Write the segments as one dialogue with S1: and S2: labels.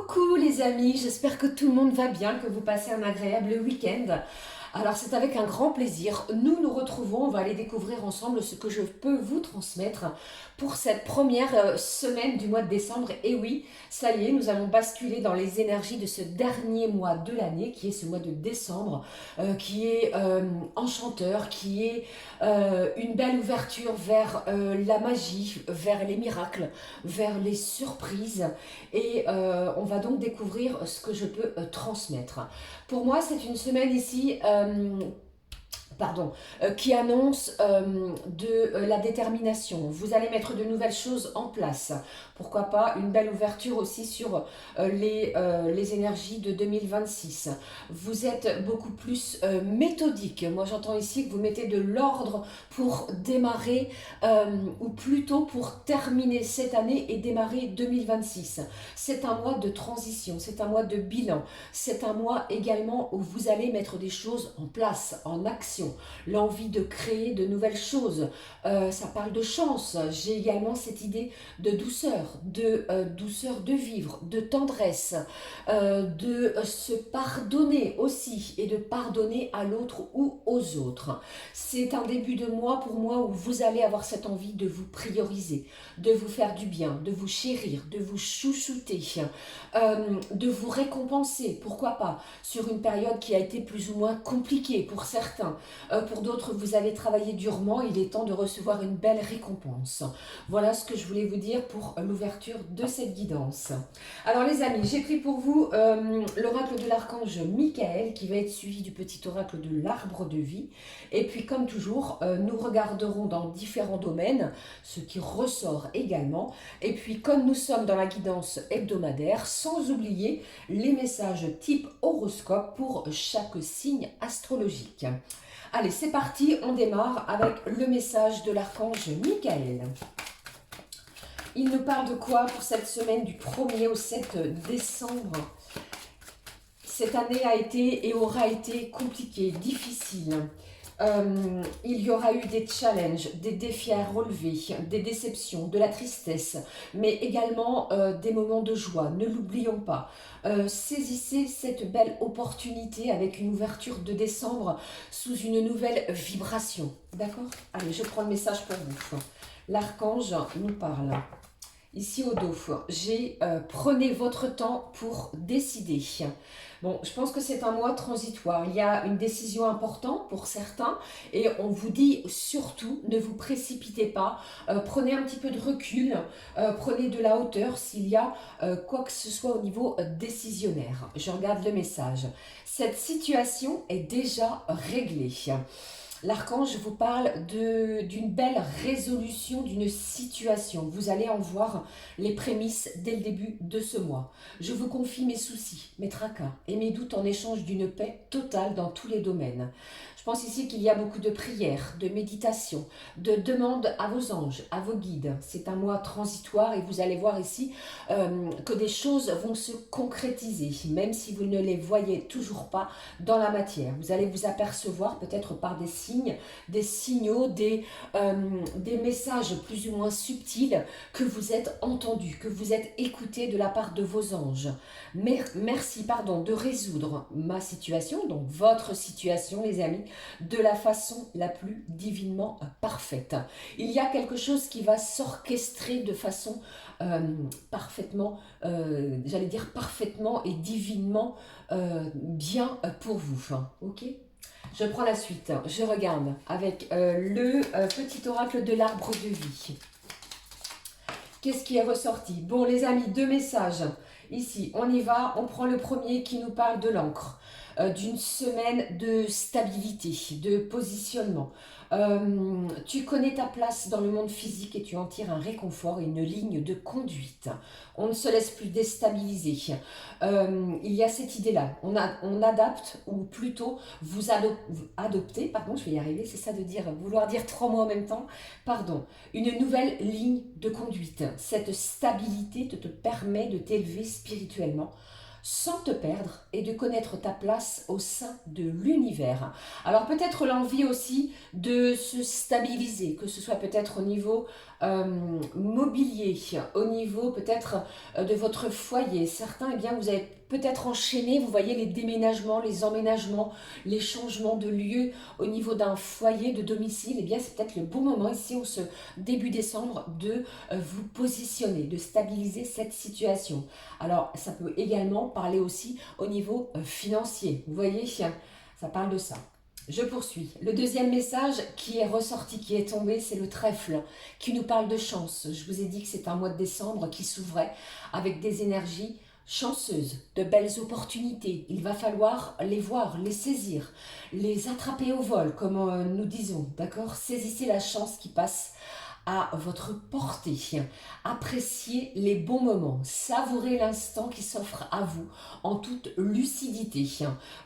S1: Coucou les amis, j'espère que tout le monde va bien, que vous passez un agréable week-end. Alors c'est avec un grand plaisir, nous nous retrouvons, on va aller découvrir ensemble ce que je peux vous transmettre pour cette première semaine du mois de décembre. Et oui, ça y est, nous allons basculer dans les énergies de ce dernier mois de l'année, qui est ce mois de décembre, qui est enchanteur, qui est une belle ouverture vers la magie, vers les miracles, vers les surprises. Et on va donc découvrir ce que je peux transmettre. Pour moi, c'est une semaine ici qui annonce de la détermination. Vous allez mettre de nouvelles choses en place. Pourquoi pas une belle ouverture aussi sur les énergies de 2026. Vous êtes beaucoup plus méthodique. Moi, j'entends ici que vous mettez de l'ordre pour démarrer ou plutôt pour terminer cette année et démarrer 2026. C'est un mois de transition, c'est un mois de bilan. C'est un mois également où vous allez mettre des choses en place, en action. L'envie de créer de nouvelles choses. Ça parle de chance. J'ai également cette idée de douceur de vivre, de tendresse, de se pardonner aussi et de pardonner à l'autre ou aux autres. C'est un début de mois pour moi où vous allez avoir cette envie de vous prioriser, de vous faire du bien, de vous chérir, de vous chouchouter, de vous récompenser, pourquoi pas, sur une période qui a été plus ou moins compliquée pour certains. Pour d'autres, vous avez travaillé durement, il est temps de recevoir une belle récompense. Voilà ce que je voulais vous dire pour l'ouverture de cette guidance. Alors les amis, j'ai pris pour vous l'oracle de l'archange Michael qui va être suivi du petit oracle de l'arbre de vie. Et puis comme toujours, nous regarderons dans différents domaines ce qui ressort également. Et puis comme nous sommes dans la guidance hebdomadaire, sans oublier les messages type horoscope pour chaque signe astrologique. Allez, c'est parti, on démarre avec le message de l'archange Michael. Il nous parle de quoi pour cette semaine du 1er au 7 décembre? Cette année a été et aura été compliquée, difficile. Il y aura eu des challenges, des défis à relever, des déceptions, de la tristesse, mais également des moments de joie. Ne l'oublions pas. Saisissez cette belle opportunité avec une ouverture de décembre sous une nouvelle vibration. D'accord? Allez, je prends le message pour vous. L'archange nous parle. Ici au dos, j'ai prenez votre temps pour décider. Bon, je pense que c'est un mois transitoire. Il y a une décision importante pour certains et on vous dit surtout ne vous précipitez pas. Prenez un petit peu de recul, prenez de la hauteur s'il y a quoi que ce soit au niveau décisionnaire. Je regarde le message. Cette situation est déjà réglée. L'archange vous parle d'une belle résolution d'une situation. Vous allez en voir les prémices dès le début de ce mois. Je vous confie mes soucis, mes tracas et mes doutes en échange d'une paix totale dans tous les domaines. Je pense ici qu'il y a beaucoup de prières, de méditation, de demandes à vos anges, à vos guides. C'est un mois transitoire et vous allez voir ici que des choses vont se concrétiser, même si vous ne les voyez toujours pas dans la matière. Vous allez vous apercevoir peut-être par des signes, des signaux, des messages plus ou moins subtils que vous êtes entendus, que vous êtes écoutés de la part de vos anges. Merci de résoudre ma situation, donc votre situation les amis, de la façon la plus divinement parfaite. Il y a quelque chose qui va s'orchestrer de façon parfaitement, j'allais dire parfaitement et divinement bien pour vous. Ok ? Je prends la suite. Je regarde avec le petit oracle de l'arbre de vie. Qu'est-ce qui est ressorti? Bon les amis, deux messages. Ici, on y va. On prend le premier qui nous parle de l'encre. D'une semaine de stabilité, de positionnement. Tu connais ta place dans le monde physique et tu en tires un réconfort et une ligne de conduite. On ne se laisse plus déstabiliser. Il y a cette idée-là. On adapte, ou plutôt vous adoptez, pardon, je vais y arriver, c'est ça de dire, vouloir dire trois mots en même temps, pardon, une nouvelle ligne de conduite. Cette stabilité te permet de t'élever spirituellement sans te perdre et de connaître ta place au sein de l'univers. Alors peut-être l'envie aussi de se stabiliser, que ce soit peut-être au niveau mobilier, au niveau peut-être de votre foyer. Certains, eh bien, vous avez peut-être enchaîné, vous voyez les déménagements, les emménagements, les changements de lieu au niveau d'un foyer, de domicile. Eh bien, c'est peut-être le bon moment ici, au ce début décembre, de vous positionner, de stabiliser cette situation. Alors, ça peut également parler aussi au niveau financier. Vous voyez, ça parle de ça. Je poursuis. Le deuxième message qui est ressorti, qui est tombé, c'est le trèfle, qui nous parle de chance. Je vous ai dit que c'est un mois de décembre qui s'ouvrait avec des énergies chanceuses, de belles opportunités. Il va falloir les voir, les saisir, les attraper au vol, comme nous disons, d'accord? Saisissez la chance qui passe à votre portée. Appréciez les bons moments, savourez l'instant qui s'offre à vous en toute lucidité.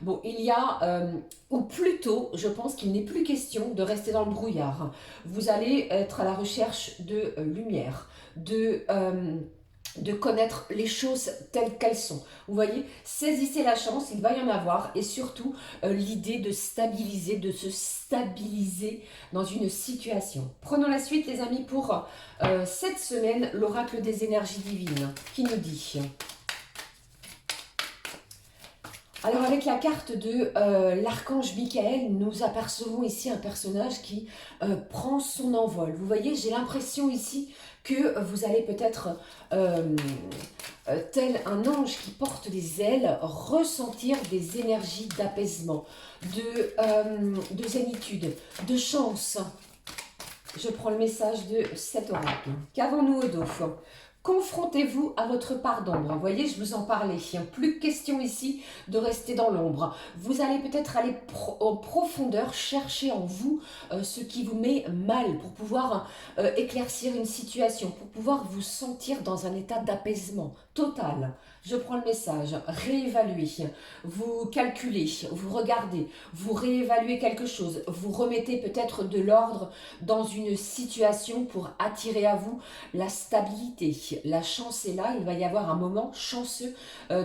S1: Bon, il y a, ou plutôt, je pense qu'il n'est plus question de rester dans le brouillard. Vous allez être à la recherche de lumière, de connaître les choses telles qu'elles sont. Vous voyez, saisissez la chance, il va y en avoir, et surtout l'idée de stabiliser, de se stabiliser dans une situation. Prenons la suite les amis pour cette semaine, l'oracle des énergies divines qui nous dit... Alors avec la carte de l'archange Michael, nous apercevons ici un personnage qui prend son envol. Vous voyez, j'ai l'impression ici que vous allez peut-être, tel un ange qui porte des ailes, ressentir des énergies d'apaisement, de zénitude, de chance. Je prends le message de cet oracle. Qu'avons-nous au dos? Confrontez-vous à votre part d'ombre. Vous voyez, je vous en parlais. Plus question ici de rester dans l'ombre. Vous allez peut-être aller en profondeur, chercher en vous ce qui vous met mal pour pouvoir éclaircir une situation, pour pouvoir vous sentir dans un état d'apaisement total. Je prends le message. Réévaluez. Vous calculez, vous regardez, vous réévaluez quelque chose. Vous remettez peut-être de l'ordre dans une situation pour attirer à vous la stabilité. La chance est là, il va y avoir un moment chanceux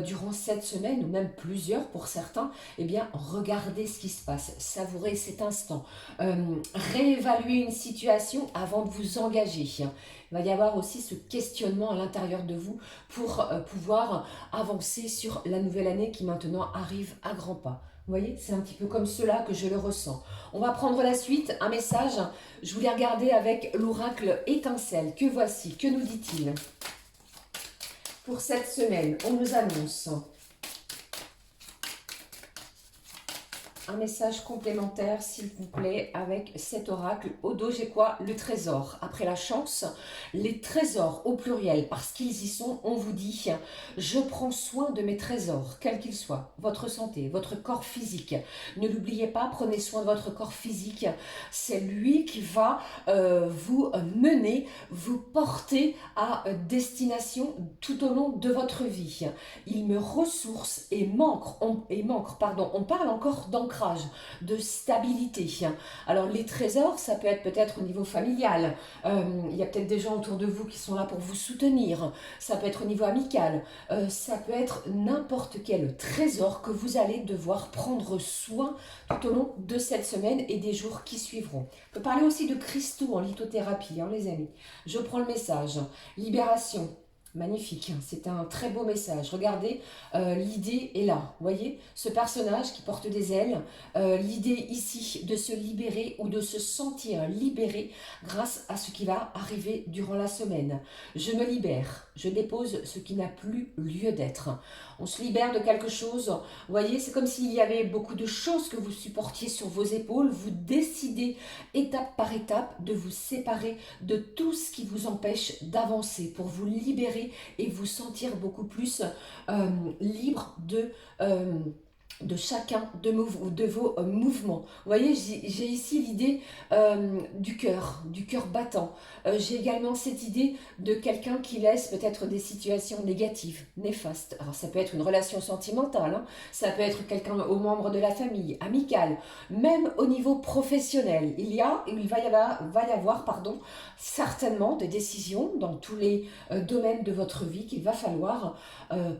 S1: durant cette semaine, ou même plusieurs pour certains. Eh bien, regardez ce qui se passe, savourez cet instant, réévaluez une situation avant de vous engager. Il va y avoir aussi ce questionnement à l'intérieur de vous pour pouvoir avancer sur la nouvelle année qui maintenant arrive à grands pas. Vous voyez, c'est un petit peu comme cela que je le ressens. On va prendre la suite, un message. Je voulais regarder avec l'oracle étincelle. Que voici, que nous dit-il? Pour cette semaine, on nous annonce un message complémentaire, s'il vous plaît, avec cet oracle. Au dos, j'ai quoi? Le trésor. Après la chance, les trésors au pluriel, parce qu'ils y sont, on vous dit, je prends soin de mes trésors, quels qu'ils soient. Votre santé, votre corps physique. Ne l'oubliez pas, prenez soin de votre corps physique. C'est lui qui va vous mener, vous porter à destination tout au long de votre vie. Il me ressource et on parle encore d'ancrage, de stabilité. Alors les trésors, ça peut être peut-être au niveau familial, il y a peut-être des gens autour de vous qui sont là pour vous soutenir, ça peut être au niveau amical, ça peut être n'importe quel trésor que vous allez devoir prendre soin tout au long de cette semaine et des jours qui suivront. On peut parler aussi de cristaux en lithothérapie, les amis. Je prends le message. Libération. Magnifique, c'est un très beau message. Regardez, l'idée est là. Vous voyez, ce personnage qui porte des ailes, l'idée ici de se libérer ou de se sentir libéré grâce à ce qui va arriver durant la semaine. Je me libère, je dépose ce qui n'a plus lieu d'être. On se libère de quelque chose. Vous voyez, c'est comme s'il y avait beaucoup de choses que vous supportiez sur vos épaules. Vous décidez étape par étape de vous séparer de tout ce qui vous empêche d'avancer pour vous libérer et vous sentir beaucoup plus libre de chacun de vos mouvements. Vous voyez, j'ai ici l'idée du cœur battant. J'ai également cette idée de quelqu'un qui laisse peut-être des situations négatives, néfastes. Alors ça peut être une relation sentimentale, hein, ça peut être quelqu'un aux membres de la famille, amical, même au niveau professionnel. Il va y avoir pardon, certainement des décisions dans tous les domaines de votre vie qu'il va falloir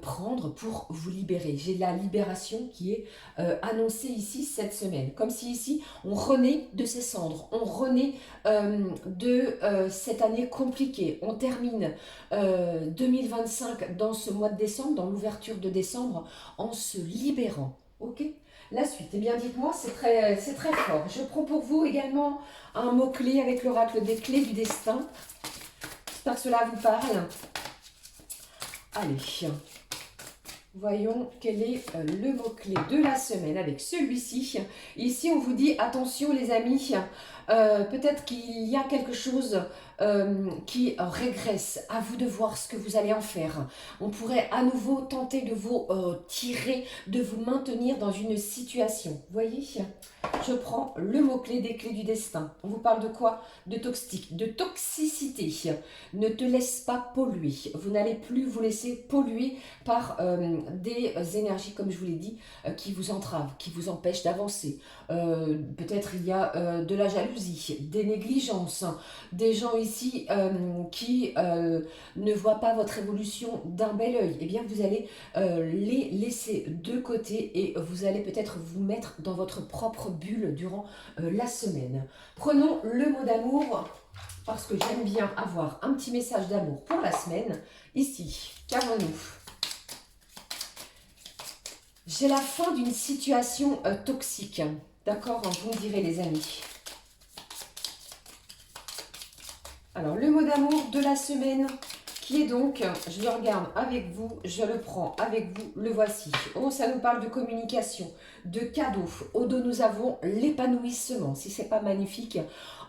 S1: prendre pour vous libérer. J'ai la libération qui est annoncée ici cette semaine. Comme si ici, on renaît de ses cendres, on renaît de cette année compliquée. On termine 2025 dans ce mois de décembre, dans l'ouverture de décembre, en se libérant. Ok ? La suite, eh bien dites-moi, c'est très fort. Je prends pour vous également un mot-clé avec l'oracle des clés du destin. J'espère que cela vous parle. Allez, voyons quel est le mot-clé de la semaine avec celui-ci. Ici, on vous dit, attention les amis, peut-être qu'il y a quelque chose qui régresse. À vous de voir ce que vous allez en faire. On pourrait à nouveau tenter de vous tirer, de vous maintenir dans une situation. Vous voyez ? Je prends le mot-clé des clés du destin. On vous parle de quoi? De toxique, de toxicité. Ne te laisse pas polluer. Vous n'allez plus vous laisser polluer par des énergies, comme je vous l'ai dit, qui vous entravent, qui vous empêchent d'avancer. Peut-être il y a de la jalousie, des négligences, des gens ici qui ne voient pas votre évolution d'un bel oeil. Eh bien, vous allez les laisser de côté et vous allez peut-être vous mettre dans votre propre bulle durant la semaine. Prenons le mot d'amour, parce que j'aime bien avoir un petit message d'amour pour la semaine. Ici, qu'avons-nous? J'ai la fin d'une situation toxique. D'accord, vous me direz les amis. Alors, le mot d'amour de la semaine, qui est donc, je le regarde avec vous, je le prends avec vous, le voici. Oh, ça nous parle de communication, de cadeaux. Au dos, nous avons l'épanouissement. Si ce n'est pas magnifique,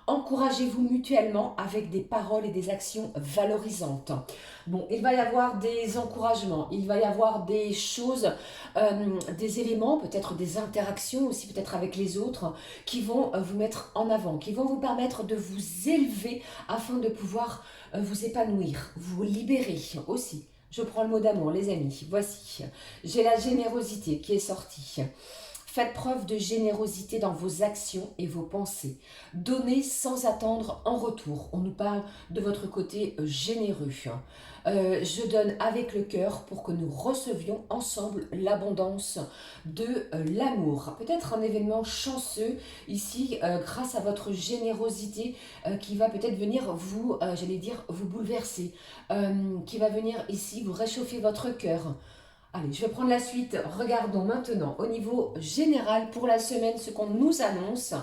S1: encouragez-vous mutuellement avec des paroles et des actions valorisantes. Bon, il va y avoir des encouragements, il va y avoir des choses, des éléments, peut-être des interactions aussi, peut-être avec les autres, qui vont vous mettre en avant, qui vont vous permettre de vous élever afin de pouvoir vous épanouir, vous libérer aussi. Je prends le mot d'amour, les amis. Voici, j'ai la générosité qui est sortie. Faites preuve de générosité dans vos actions et vos pensées. Donnez sans attendre en retour. On nous parle de votre côté généreux. Je donne avec le cœur pour que nous recevions ensemble l'abondance de l'amour. Peut-être un événement chanceux ici grâce à votre générosité qui va peut-être venir vous, j'allais dire, vous bouleverser. Qui va venir ici vous réchauffer votre cœur. Allez, je vais prendre la suite. Regardons maintenant au niveau général pour la semaine ce qu'on nous annonce.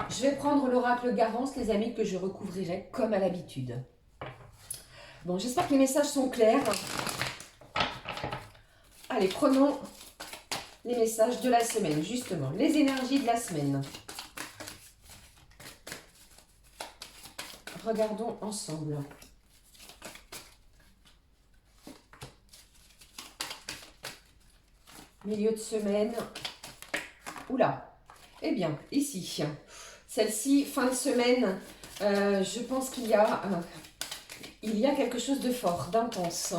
S1: Je vais prendre l'oracle Garance, les amis, que je recouvrirai comme à l'habitude. Bon, j'espère que les messages sont clairs. Allez, prenons les messages de la semaine, justement. Les énergies de la semaine. Regardons ensemble. Milieu de semaine. Oula. Eh bien, ici, celle-ci, fin de semaine, je pense qu'il y a quelque chose de fort, d'intense.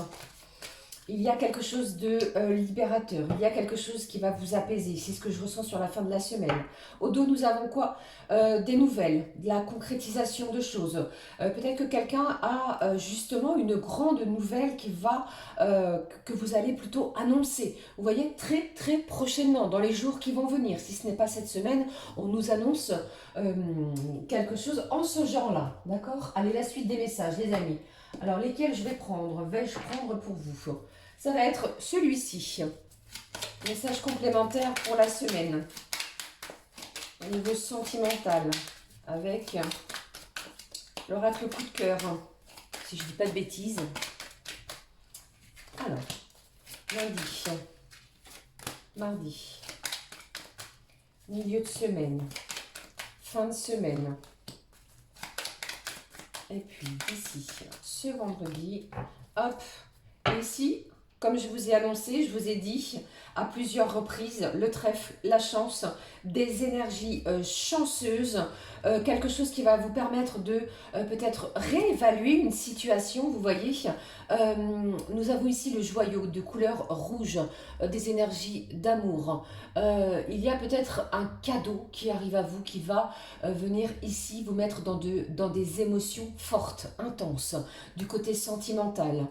S1: Il y a quelque chose de libérateur. Il y a quelque chose qui va vous apaiser. C'est ce que je ressens sur la fin de la semaine. Au dos, nous avons quoi? Des nouvelles, de la concrétisation de choses. Peut-être que quelqu'un a justement une grande nouvelle que vous allez plutôt annoncer. Vous voyez, très très prochainement, dans les jours qui vont venir. Si ce n'est pas cette semaine, on nous annonce quelque chose en ce genre-là. D'accord? Allez, la suite des messages, les amis. Alors, lesquels je vais prendre? Vais-je prendre pour vous? Ça va être celui-ci. Message complémentaire pour la semaine. Au niveau sentimental. Avec l'oracle coup de cœur. Si je ne dis pas de bêtises. Alors, lundi. Mardi. Milieu de semaine. Fin de semaine. Et puis ici, ce vendredi, hop, et ici, comme je vous ai annoncé, je vous ai dit à plusieurs reprises, le trèfle, la chance, des énergies chanceuses, quelque chose qui va vous permettre de peut-être réévaluer une situation, vous voyez. Euh, Nous avons ici le joyau de couleur rouge, des énergies d'amour. Il y a peut-être un cadeau qui arrive à vous, qui va venir ici vous mettre dans des émotions fortes, intenses, du côté sentimental.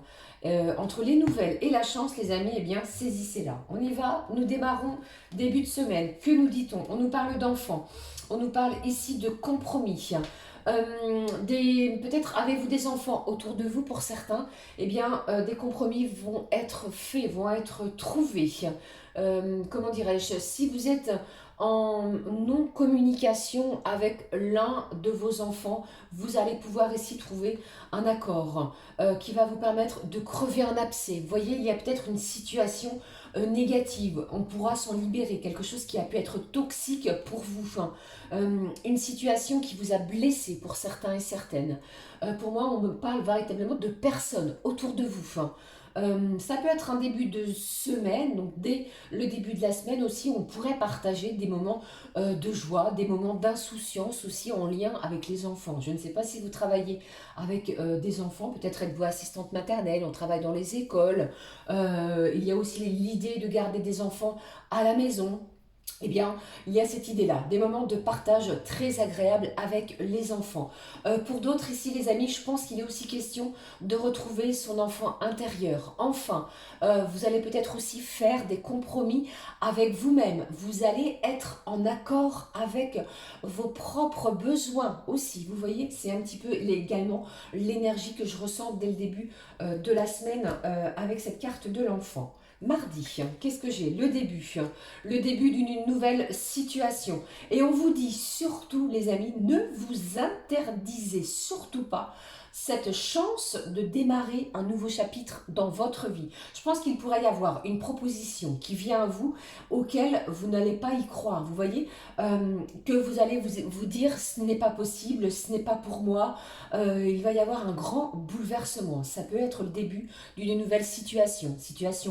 S1: Entre les nouvelles et la chance, les amis, eh bien, saisissez-la. On y va, nous démarrons début de semaine. Que nous dit-on? On nous parle d'enfants, on nous parle ici de compromis. Peut-être avez-vous des enfants autour de vous pour certains, eh bien, des compromis vont être faits, vont être trouvés. Comment dirais-je? Si vous êtes en non-communication avec l'un de vos enfants, vous allez pouvoir ici trouver un accord qui va vous permettre de crever un abcès. Vous voyez, il y a peut-être une situation négative, on pourra s'en libérer, quelque chose qui a pu être toxique pour vous, hein. Une situation qui vous a blessé pour certains et certaines. Pour moi, on me parle véritablement de personnes autour de vous, hein. Ça peut être un début de semaine, donc dès le début de la semaine aussi, on pourrait partager des moments de joie, des moments d'insouciance aussi en lien avec les enfants. Je ne sais pas si vous travaillez avec des enfants, peut-être êtes-vous assistante maternelle, on travaille dans les écoles. Il y a aussi l'idée de garder des enfants à la maison. Eh bien, il y a cette idée-là, des moments de partage très agréables avec les enfants. Pour d'autres ici, les amis, je pense qu'il est aussi question de retrouver son enfant intérieur. Enfin, vous allez peut-être aussi faire des compromis avec vous-même. Vous allez être en accord avec vos propres besoins aussi. Vous voyez, c'est un petit peu également l'énergie que je ressens dès le début de la semaine avec cette carte de l'enfant. Mardi, qu'est-ce que j'ai? Le début d'une nouvelle situation. Et on vous dit surtout, les amis, ne vous interdisez surtout pas cette chance de démarrer un nouveau chapitre dans votre vie. Je pense qu'il pourrait y avoir une proposition qui vient à vous, auquel vous n'allez pas y croire. Vous voyez, que vous allez vous dire ce n'est pas possible, ce n'est pas pour moi. Il va y avoir un grand bouleversement. Ça peut être le début d'une nouvelle situation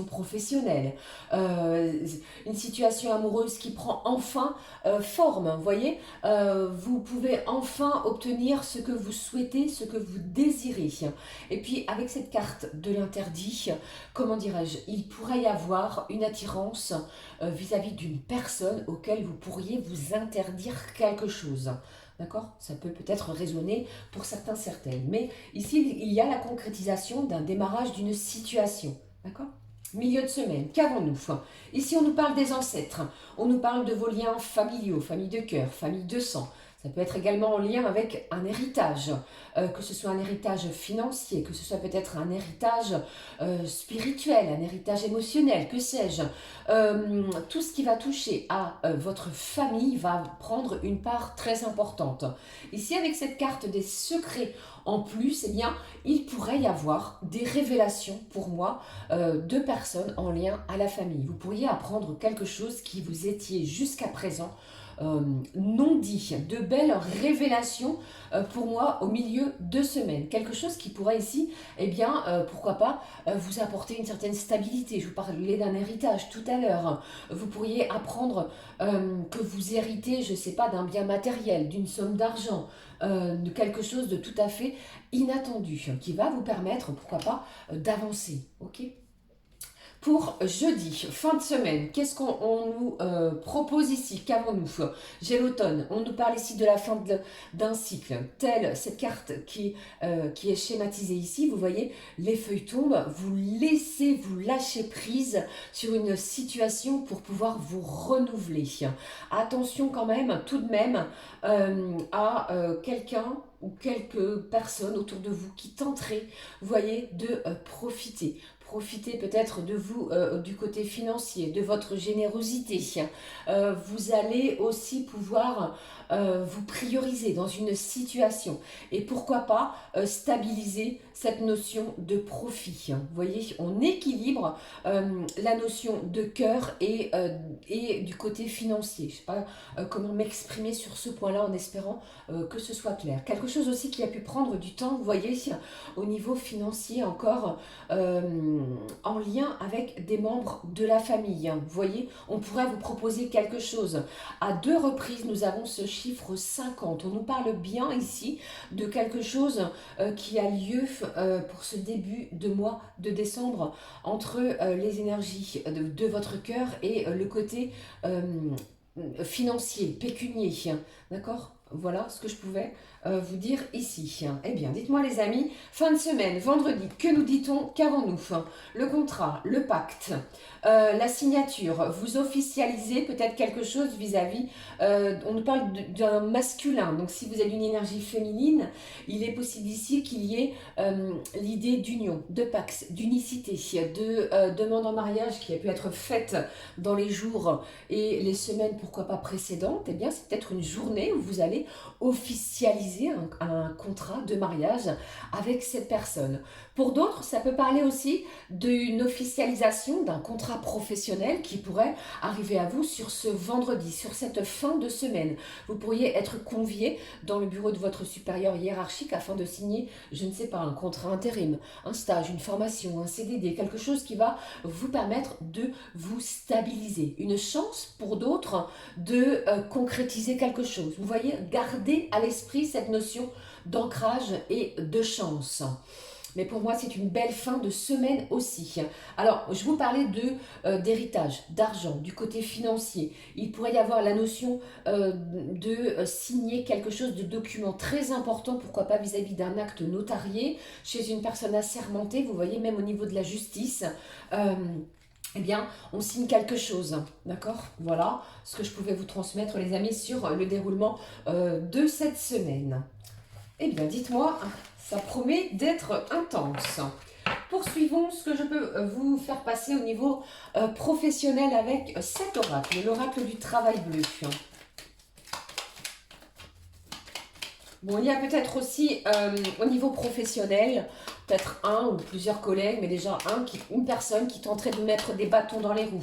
S1: professionnelle, une situation amoureuse qui prend enfin forme. Vous voyez, vous pouvez enfin obtenir ce que vous souhaitez, ce que vous désirez. Et puis avec cette carte de l'interdit, comment dirais-je, il pourrait y avoir une attirance vis-à-vis d'une personne auquel vous pourriez vous interdire quelque chose. D'accord? Ça peut-être résonner pour certains, certaines. Mais ici, il y a la concrétisation d'un démarrage d'une situation. D'accord? Milieu de semaine, qu'avons-nous? Ici, on nous parle des ancêtres. On nous parle de vos liens familiaux, famille de cœur, famille de sang. Ça peut être également en lien avec un héritage, que ce soit un héritage financier, que ce soit peut-être un héritage spirituel, un héritage émotionnel, que sais-je. Tout ce qui va toucher à votre famille va prendre une part très importante. Ici, avec cette carte des secrets en plus, eh bien, il pourrait y avoir des révélations pour moi de personnes en lien à la famille. Vous pourriez apprendre quelque chose qui vous étiez jusqu'à présent non dit, de belles révélations pour moi au milieu de semaine. Quelque chose qui pourrait ici, eh bien, pourquoi pas, vous apporter une certaine stabilité. Je vous parlais d'un héritage tout à l'heure. Vous pourriez apprendre que vous héritez, je ne sais pas, d'un bien matériel, d'une somme d'argent, de quelque chose de tout à fait inattendu, qui va vous permettre, pourquoi pas, d'avancer. Ok ? Pour jeudi, fin de semaine, qu'est-ce qu'on nous propose ici? Qu'avons-nous? J'ai l'automne, on nous parle ici de la fin d'un cycle, telle cette carte qui est schématisée ici, vous voyez, les feuilles tombent, vous laissez vous lâcher prise sur une situation pour pouvoir vous renouveler. Attention quand même, tout de même, à quelqu'un ou quelques personnes autour de vous qui tenteraient, vous voyez, de profiter. Profitez peut-être de vous du côté financier, de votre générosité. Vous allez aussi pouvoir vous prioriser dans une situation et pourquoi pas stabiliser cette notion de profit. Vous voyez, on équilibre la notion de cœur et du côté financier. Je ne sais pas comment m'exprimer sur ce point-là en espérant que ce soit clair. Quelque chose aussi qui a pu prendre du temps, vous voyez, au niveau financier encore, en lien avec des membres de la famille. Vous voyez, on pourrait vous proposer quelque chose. À 2 reprises, nous avons ce chiffre 50. On nous parle bien ici de quelque chose qui a lieu pour ce début de mois de décembre entre les énergies de votre cœur et le côté financier, pécunier. D'accord? Voilà ce que je pouvais vous dire ici. Eh bien, dites-moi les amis, fin de semaine, vendredi, que nous dit-on, qu'avons-nous? Le contrat, le pacte, la signature, vous officialisez peut-être quelque chose vis-à-vis, on nous parle d'un masculin, donc si vous avez une énergie féminine, il est possible ici qu'il y ait l'idée d'union, de pacte, d'unicité, de demande en mariage qui a pu être faite dans les jours et les semaines, pourquoi pas précédentes. Eh bien, c'est peut-être une journée où vous allez officialiser un contrat de mariage avec cette personne. Pour d'autres, ça peut parler aussi d'une officialisation d'un contrat professionnel qui pourrait arriver à vous sur ce vendredi, sur cette fin de semaine. Vous pourriez être convié dans le bureau de votre supérieur hiérarchique afin de signer, je ne sais pas, un contrat intérim, un stage, une formation, un CDD, quelque chose qui va vous permettre de vous stabiliser. Une chance pour d'autres de concrétiser quelque chose. Vous voyez, gardez à l'esprit cette notion d'ancrage et de chance. Mais pour moi, c'est une belle fin de semaine aussi. Alors, je vous parlais d'héritage, d'argent, du côté financier. Il pourrait y avoir la notion de signer quelque chose de document très important, pourquoi pas vis-à-vis d'un acte notarié, chez une personne assermentée, vous voyez, même au niveau de la justice. Eh bien, on signe quelque chose, d'accord? Voilà ce que je pouvais vous transmettre, les amis, sur le déroulement de cette semaine. Eh bien, dites-moi, ça promet d'être intense. Poursuivons ce que je peux vous faire passer au niveau professionnel avec cet oracle, l'oracle du travail bleu. Bon, il y a peut-être aussi au niveau professionnel, peut-être un ou plusieurs collègues, mais déjà une personne qui tenterait de mettre des bâtons dans les roues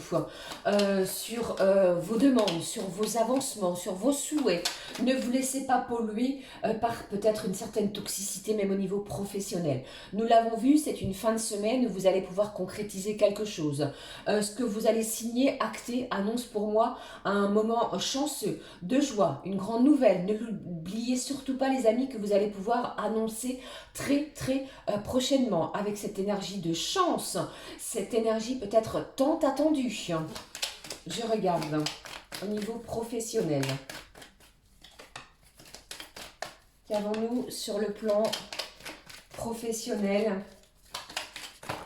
S1: sur vos demandes, sur vos avancements, sur vos souhaits. Ne vous laissez pas polluer par peut-être une certaine toxicité, même au niveau professionnel. Nous l'avons vu, c'est une fin de semaine où vous allez pouvoir concrétiser quelque chose. Ce que vous allez signer, acter, annonce pour moi un moment chanceux, de joie, une grande nouvelle. Ne l'oubliez surtout pas, les amis, que vous allez pouvoir annoncer très prochainement avec cette énergie de chance, cette énergie peut-être tant attendue. Je regarde au niveau professionnel. Qu'avons-nous sur le plan professionnel?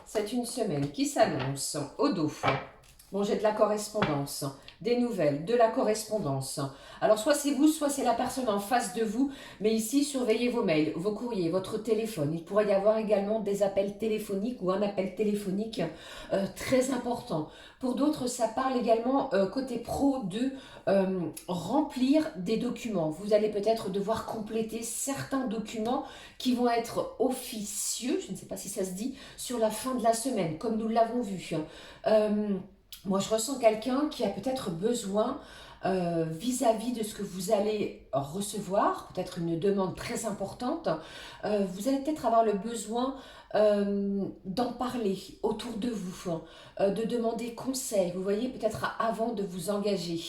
S1: C'est une semaine qui s'annonce au dos. Bon, j'ai de la correspondance, des nouvelles, de la correspondance. Alors, soit c'est vous, soit c'est la personne en face de vous. Mais ici, surveillez vos mails, vos courriers, votre téléphone. Il pourrait y avoir également des appels téléphoniques ou un appel téléphonique très important. Pour d'autres, ça parle également côté pro de remplir des documents. Vous allez peut-être devoir compléter certains documents qui vont être officieux, je ne sais pas si ça se dit, sur la fin de la semaine, comme nous l'avons vu. Moi, je ressens quelqu'un qui a peut-être besoin vis-à-vis de ce que vous allez recevoir, peut-être une demande très importante, vous allez peut-être avoir le besoin d'en parler autour de vous, de demander conseil, vous voyez, peut-être avant de vous engager.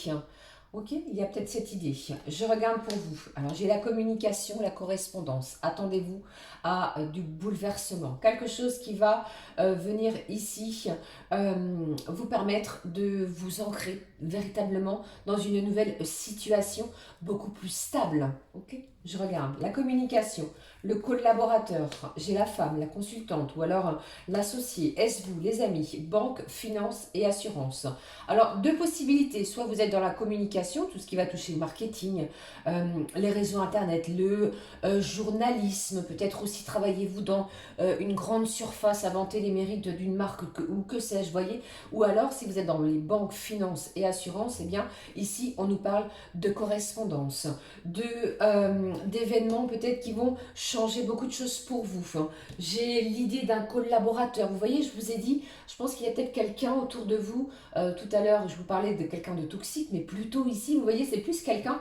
S1: Ok, il y a peut-être cette idée. Je regarde pour vous. Alors, j'ai la communication, la correspondance. Attendez-vous à du bouleversement. Quelque chose qui va venir ici vous permettre de vous ancrer véritablement dans une nouvelle situation beaucoup plus stable. Ok, je regarde. La communication, le collaborateur, j'ai la femme, la consultante ou alors l'associé, est-ce vous, les amis, banque, finance et assurance. Alors, deux possibilités. Soit vous êtes dans la communication, tout ce qui va toucher le marketing, les réseaux internet, le journalisme, peut-être aussi travaillez-vous dans une grande surface à vanter les mérites d'une marque ou que sais-je, voyez. Ou alors, si vous êtes dans les banques, finances et assurances, eh bien, ici, on nous parle de correspondance, de d'événements peut-être qui vont changer beaucoup de choses pour vous. J'ai l'idée d'un collaborateur. Vous voyez, je vous ai dit, je pense qu'il y a peut-être quelqu'un autour de vous. Tout à l'heure, je vous parlais de quelqu'un de toxique, mais plutôt ici, vous voyez, c'est plus quelqu'un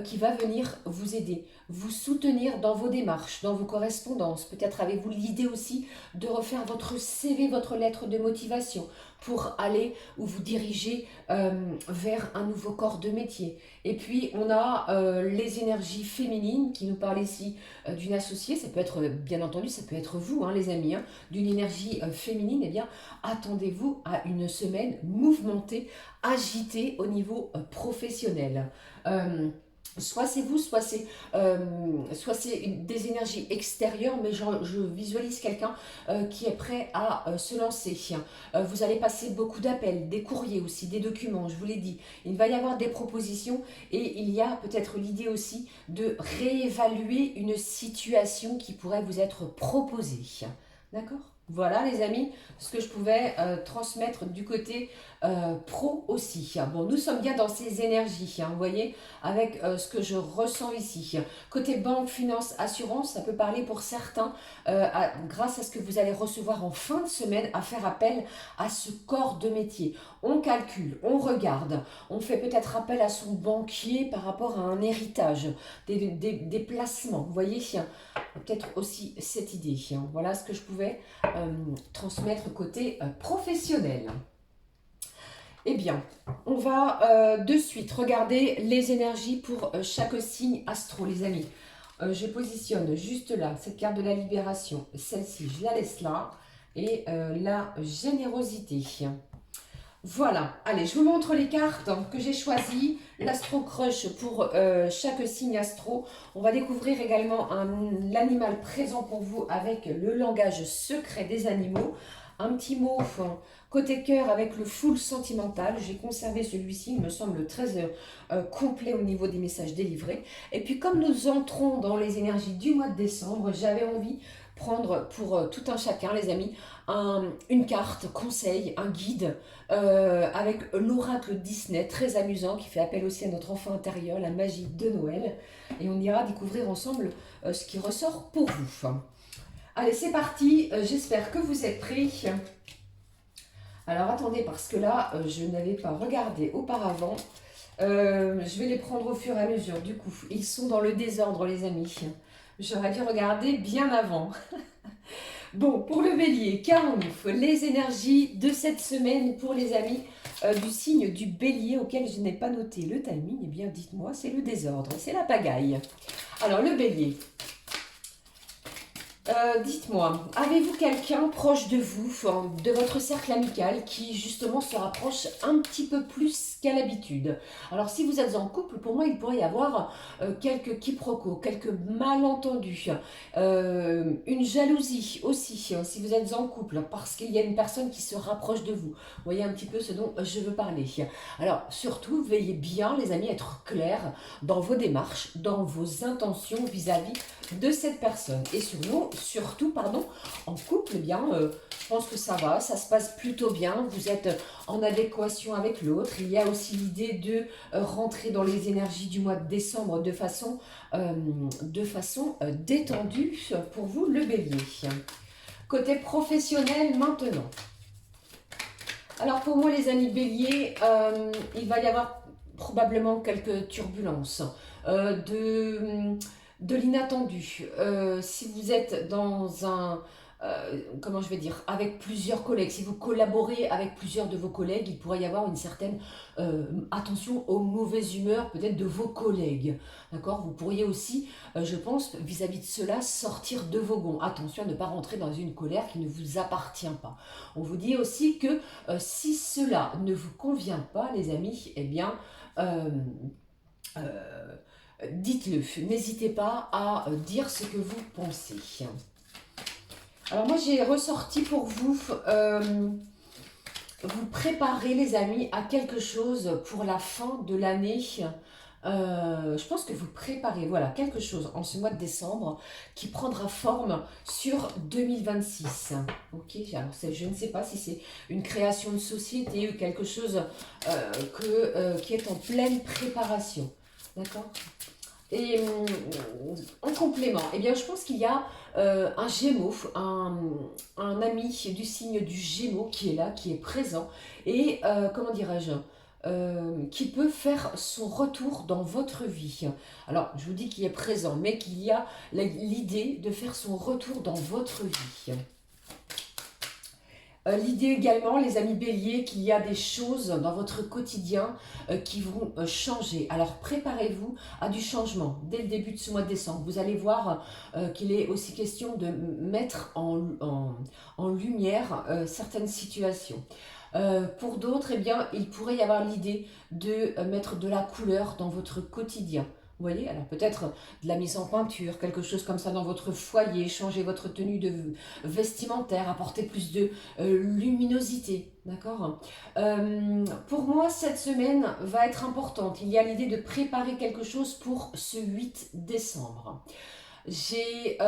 S1: qui va venir vous aider, vous soutenir dans vos démarches, dans vos correspondances. Peut-être avez-vous l'idée aussi de refaire votre CV, votre lettre de motivation pour aller ou vous diriger vers un nouveau corps de métier. Et puis, on a les énergies féminines qui nous parlent ici d'une associée. Ça peut être, bien entendu, ça peut être vous, hein, les amis, hein, d'une énergie féminine. Eh bien, attendez-vous à une semaine mouvementée, agitée au niveau professionnel. Soit c'est vous, soit c'est des énergies extérieures, mais je visualise quelqu'un qui est prêt à se lancer. Vous allez passer beaucoup d'appels, des courriers aussi, des documents, je vous l'ai dit. Il va y avoir des propositions et il y a peut-être l'idée aussi de réévaluer une situation qui pourrait vous être proposée. D'accord ? Voilà les amis, ce que je pouvais transmettre du côté pro aussi. Bon, nous sommes bien dans ces énergies, hein, vous voyez, avec ce que je ressens ici. Côté banque, finance, assurance, ça peut parler pour certains, grâce à ce que vous allez recevoir en fin de semaine, à faire appel à ce corps de métier. On calcule, on regarde, on fait peut-être appel à son banquier par rapport à un héritage, des placements, vous voyez, peut-être aussi cette idée. Voilà ce que je pouvais transmettre côté professionnel. Eh bien, on va de suite regarder les énergies pour chaque signe astro, les amis. Je positionne juste là, cette carte de la libération. Celle-ci, je la laisse là. Et la générosité. Voilà, allez, je vous montre les cartes que j'ai choisies. L'Astro Crush pour chaque signe astro. On va découvrir également l'animal présent pour vous avec le langage secret des animaux. Un petit mot côté cœur avec le full sentimental. J'ai conservé celui-ci, il me semble très complet au niveau des messages délivrés. Et puis comme nous entrons dans les énergies du mois de décembre, j'avais envie prendre pour tout un chacun, les amis, une carte, conseil, un guide avec l'oracle Disney, très amusant, qui fait appel aussi à notre enfant intérieur, la magie de Noël. Et on ira découvrir ensemble ce qui ressort pour vous. Allez, c'est parti, j'espère que vous êtes prêts. Alors attendez, parce que là, je n'avais pas regardé auparavant. Je vais les prendre au fur et à mesure, du coup. Ils sont dans le désordre, les amis. J'aurais dû regarder bien avant. Bon, pour le bélier, qu'avons-nous? Les énergies de cette semaine pour les amis du signe du bélier auquel je n'ai pas noté le timing. Eh bien, dites-moi, c'est le désordre, c'est la pagaille. Alors, le bélier. Dites-moi, avez-vous quelqu'un proche de vous, de votre cercle amical, qui justement se rapproche un petit peu plus qu'à l'habitude? Alors si vous êtes en couple, pour moi il pourrait y avoir quelques quiproquos, quelques malentendus, une jalousie aussi, si vous êtes en couple, parce qu'il y a une personne qui se rapproche de vous. Vous voyez un petit peu ce dont je veux parler. Alors surtout, veillez bien les amis, à être clairs dans vos démarches, dans vos intentions vis-à-vis de cette personne. Et surtout, en couple, eh bien, je pense que ça va, ça se passe plutôt bien, vous êtes en adéquation avec l'autre. Il y a aussi l'idée de rentrer dans les énergies du mois de décembre de façon détendue pour vous, le bélier. Côté professionnel maintenant. Alors pour moi, les amis béliers, il va y avoir probablement quelques turbulences, de l'inattendu. Si vous êtes dans un, comment je vais dire, avec plusieurs collègues, si vous collaborez avec plusieurs de vos collègues, il pourrait y avoir une certaine attention aux mauvaises humeurs peut-être de vos collègues. D'accord? Vous pourriez aussi, je pense, vis-à-vis de cela, sortir de vos gonds. Attention à ne pas rentrer dans une colère qui ne vous appartient pas. On vous dit aussi que si cela ne vous convient pas, les amis, eh bien, dites-le, n'hésitez pas à dire ce que vous pensez. Alors moi j'ai ressorti pour vous, vous préparez les amis à quelque chose pour la fin de l'année. Je pense que vous préparez voilà, quelque chose en ce mois de décembre qui prendra forme sur 2026. Ok, alors je ne sais pas si c'est une création de société ou quelque chose qui est en pleine préparation. D'accord ? Et en complément, eh bien, je pense qu'il y a un Gémeaux, un ami du signe du Gémeaux qui est là, qui est présent et, comment dirais-je, qui peut faire son retour dans votre vie. Alors, je vous dis qu'il est présent, mais qu'il y a l'idée de faire son retour dans votre vie. L'idée également, les amis béliers, qu'il y a des choses dans votre quotidien qui vont changer. Alors préparez-vous à du changement dès le début de ce mois de décembre. Vous allez voir qu'il est aussi question de mettre en lumière certaines situations. Pour d'autres, eh bien, il pourrait y avoir l'idée de mettre de la couleur dans votre quotidien. Vous voyez, alors peut-être de la mise en peinture, quelque chose comme ça dans votre foyer, changer votre tenue de vestimentaire, apporter plus de luminosité, d'accord. Pour moi, cette semaine va être importante. Il y a l'idée de préparer quelque chose pour ce 8 décembre. J'ai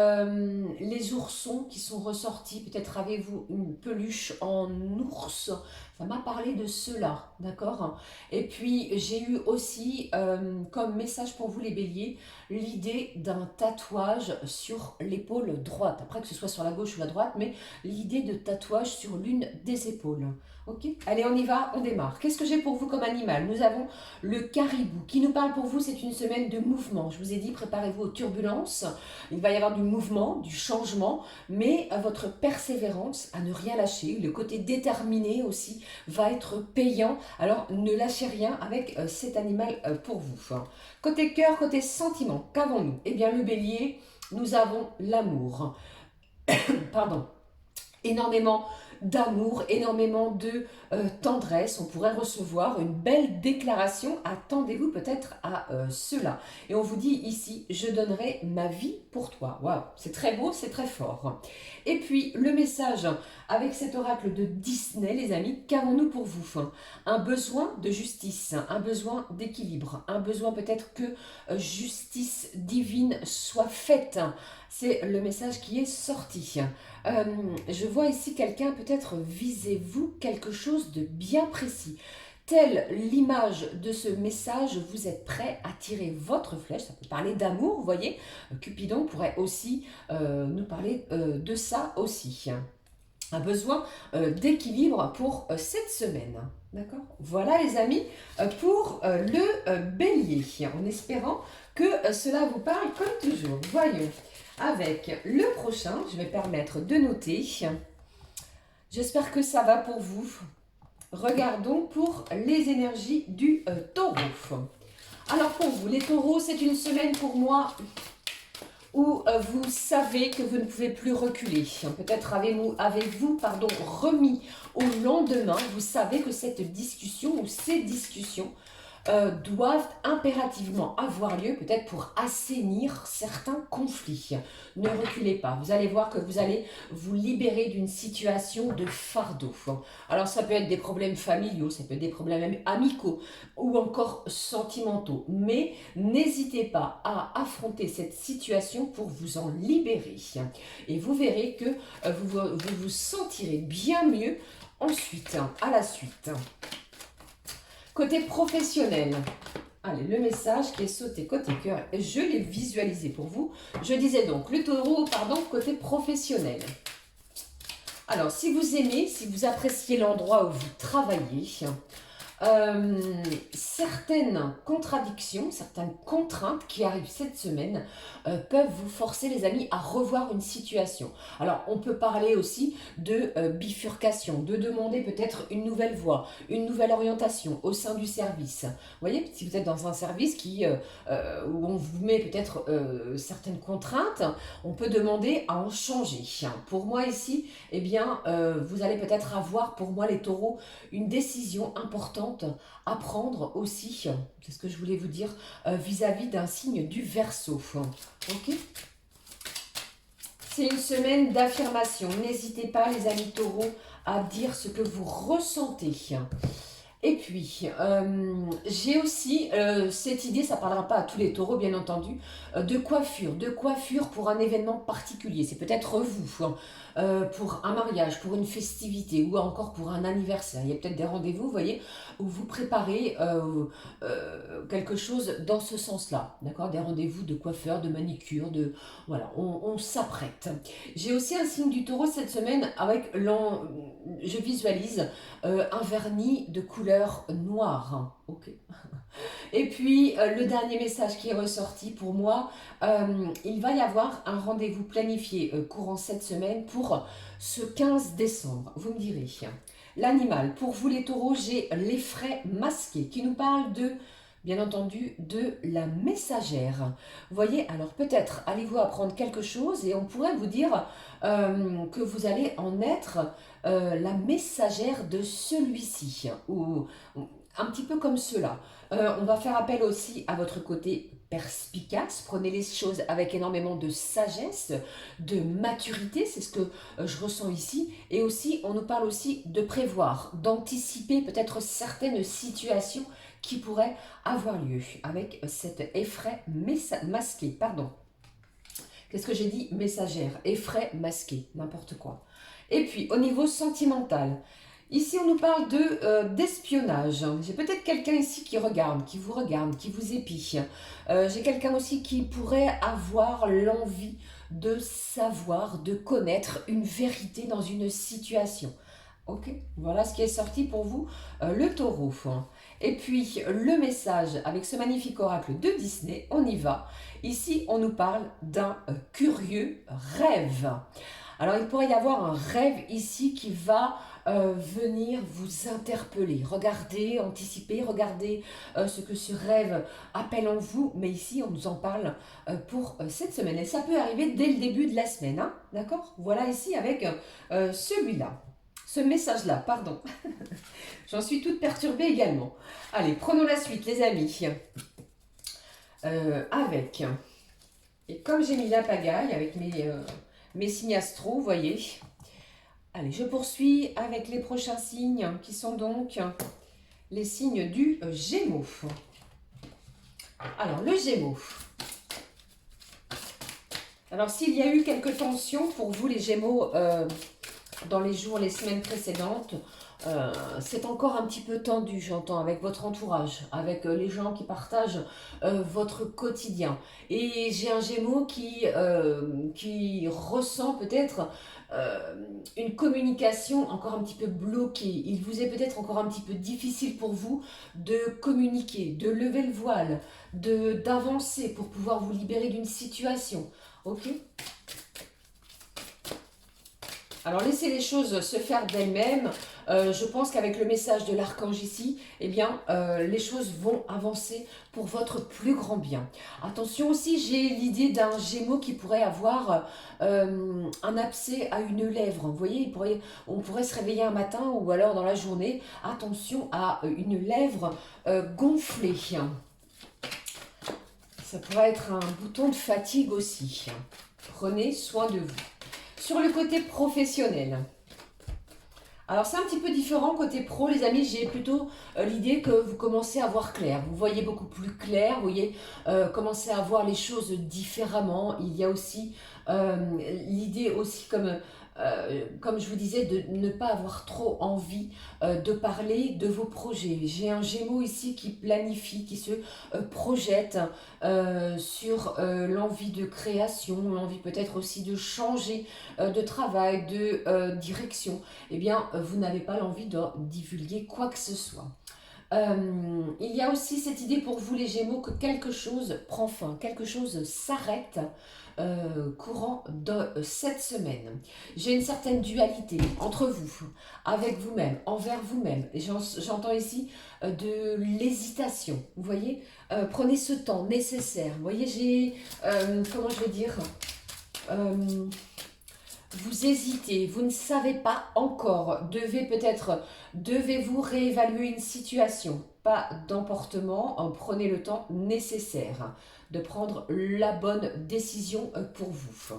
S1: les oursons qui sont ressortis. Peut-être avez-vous une peluche en ours. Ça m'a parlé de cela, d'accord. Et puis, j'ai eu aussi comme message pour vous les béliers, l'idée d'un tatouage sur l'épaule droite. Après que ce soit sur la gauche ou la droite, mais l'idée de tatouage sur l'une des épaules. Ok. Allez, on y va, on démarre. Qu'est-ce que j'ai pour vous comme animal? Nous avons le caribou qui nous parle pour vous. C'est une semaine de mouvement. Je vous ai dit, préparez-vous aux turbulences. Il va y avoir du mouvement, du changement, mais votre persévérance à ne rien lâcher, le côté déterminé aussi, va être payant. Alors ne lâchez rien avec cet animal pour vous. Côté cœur, côté sentiment, qu'avons-nous? Eh bien le bélier, nous avons l'amour. Pardon. Énormément d'amour, énormément de tendresse. On pourrait recevoir une belle déclaration. Attendez-vous peut-être à cela. Et on vous dit ici, je donnerai ma vie pour toi. Waouh, c'est très beau, c'est très fort. Et puis, le message avec cet oracle de Disney, les amis, qu'avons-nous pour vous? Un besoin de justice, un besoin d'équilibre, un besoin peut-être que justice divine soit faite. C'est le message qui est sorti. Je vois ici quelqu'un, peut-être visez-vous quelque chose de bien précis. Telle l'image de ce message, vous êtes prêt à tirer votre flèche. Ça peut parler d'amour, vous voyez. Cupidon pourrait aussi nous parler de ça aussi. Un besoin d'équilibre pour cette semaine. D'accord. Voilà les amis pour le bélier. En espérant que cela vous parle comme toujours. Voyons. Avec le prochain, je vais permettre de noter. J'espère que ça va pour vous. Regardons pour les énergies du taureau. Alors pour vous, les taureaux, c'est une semaine pour moi où vous savez que vous ne pouvez plus reculer. Peut-être avez-vous remis au lendemain. Vous savez que cette discussion ou ces discussions doivent impérativement avoir lieu, peut-être pour assainir certains conflits. Ne reculez pas, vous allez voir que vous allez vous libérer d'une situation de fardeau. Alors ça peut être des problèmes familiaux, ça peut être des problèmes amicaux ou encore sentimentaux, mais n'hésitez pas à affronter cette situation pour vous en libérer. Et vous verrez que vous vous sentirez bien mieux ensuite, à la suite. Côté professionnel, allez, le message qui est sauté côté cœur, je l'ai visualisé pour vous. Je disais donc, le taureau, côté professionnel. Alors, si vous aimez, si vous appréciez l'endroit où vous travaillez, certaines contradictions, certaines contraintes qui arrivent cette semaine peuvent vous forcer les amis à revoir une situation. Alors on peut parler aussi de bifurcation, de demander peut-être une nouvelle voie, une nouvelle orientation au sein du service. Vous voyez, si vous êtes dans un service où on vous met peut-être certaines contraintes, on peut demander à en changer. Pour moi ici, eh bien, vous allez peut-être avoir, pour moi les taureaux, une décision importante à prendre aussi, c'est ce que je voulais vous dire, vis-à-vis d'un signe du Verseau. Ok. C'est une semaine d'affirmation. N'hésitez pas, les amis taureaux, à dire ce que vous ressentez. Et puis, j'ai aussi cette idée, ça ne parlera pas à tous les taureaux, bien entendu, de coiffure pour un événement particulier. C'est peut-être vous, hein, pour un mariage, pour une festivité ou encore pour un anniversaire. Il y a peut-être des rendez-vous, vous voyez, où vous préparez quelque chose dans ce sens-là. D'accord? Des rendez-vous de coiffeur, de manicure, de... Voilà, on s'apprête. J'ai aussi un signe du taureau cette semaine avec je visualise un vernis de couleur noire. Hein. Ok. Et puis, le dernier message qui est ressorti pour moi, il va y avoir un rendez-vous planifié courant cette semaine pour ce 15 décembre. Vous me direz. L'animal, pour vous les taureaux, j'ai l'effraie masqué qui nous parle de, bien entendu, de la messagère. Vous voyez, alors peut-être allez-vous apprendre quelque chose et on pourrait vous dire que vous allez en être la messagère de celui-ci, ou un petit peu comme cela. On va faire appel aussi à votre côté perspicace, prenez les choses avec énormément de sagesse, de maturité, c'est ce que je ressens ici, et aussi on nous parle aussi de prévoir, d'anticiper peut-être certaines situations qui pourraient avoir lieu avec cet effraie masqué, pardon. Qu'est-ce que j'ai dit? Messagère, effraie masqué, n'importe quoi. Et puis, au niveau sentimental, ici on nous parle d'espionnage. J'ai peut-être quelqu'un ici qui regarde, qui vous épie. J'ai quelqu'un aussi qui pourrait avoir l'envie de savoir, de connaître une vérité dans une situation. Ok, voilà ce qui est sorti pour vous, le taureau. Et puis le message avec ce magnifique oracle de Disney, on y va. Ici, on nous parle d'un curieux rêve. Alors, il pourrait y avoir un rêve ici qui va venir vous interpeller. Regardez, anticipez, regardez ce que ce rêve appelle en vous. Mais ici, on nous en parle pour cette semaine. Et ça peut arriver dès le début de la semaine. Hein, d'accord? Voilà ici avec celui-là. Ce message-là, pardon. J'en suis toute perturbée également. Allez, prenons la suite, les amis. Avec... Et comme j'ai mis la pagaille avec mes signes astro, vous voyez. Allez, je poursuis avec les prochains signes qui sont donc les signes du Gémeaux. Alors, le Gémeaux. Alors, s'il y a eu quelques tensions pour vous, les Gémeaux, dans les jours, les semaines précédentes, c'est encore un petit peu tendu, j'entends, avec votre entourage, avec les gens qui partagent votre quotidien. Et j'ai un Gémeaux qui ressent peut-être une communication encore un petit peu bloquée. Il vous est peut-être encore un petit peu difficile pour vous de communiquer, de lever le voile, d'avancer pour pouvoir vous libérer d'une situation. Ok ? Alors, laissez les choses se faire d'elles-mêmes. Je pense qu'avec le message de l'archange ici, eh bien, les choses vont avancer pour votre plus grand bien. Attention aussi, j'ai l'idée d'un Gémeaux qui pourrait avoir un abcès à une lèvre. Vous voyez, on pourrait se réveiller un matin ou alors dans la journée. Attention à une lèvre gonflée. Ça pourrait être un bouton de fatigue aussi. Prenez soin de vous. Sur le côté professionnel, alors c'est un petit peu différent côté pro, les amis. J'ai plutôt l'idée que vous commencez à voir clair. Vous voyez beaucoup plus clair, vous voyez, commencez à voir les choses différemment. Il y a aussi l'idée aussi comme je vous disais, de ne pas avoir trop envie de parler de vos projets. J'ai un Gémeaux ici qui planifie, qui se projette sur l'envie de création, l'envie peut-être aussi de changer de travail, de direction. Eh bien, vous n'avez pas l'envie de divulguer quoi que ce soit. Il y a aussi cette idée pour vous les Gémeaux que quelque chose prend fin, quelque chose s'arrête courant de cette semaine. J'ai une certaine dualité entre vous, avec vous-même, envers vous-même. Et j'entends ici de l'hésitation. Vous voyez, prenez ce temps nécessaire. Vous voyez, j'ai, comment je vais dire, vous hésitez, vous ne savez pas encore, devez-vous réévaluer une situation, pas d'emportement, prenez le temps nécessaire de prendre la bonne décision pour vous.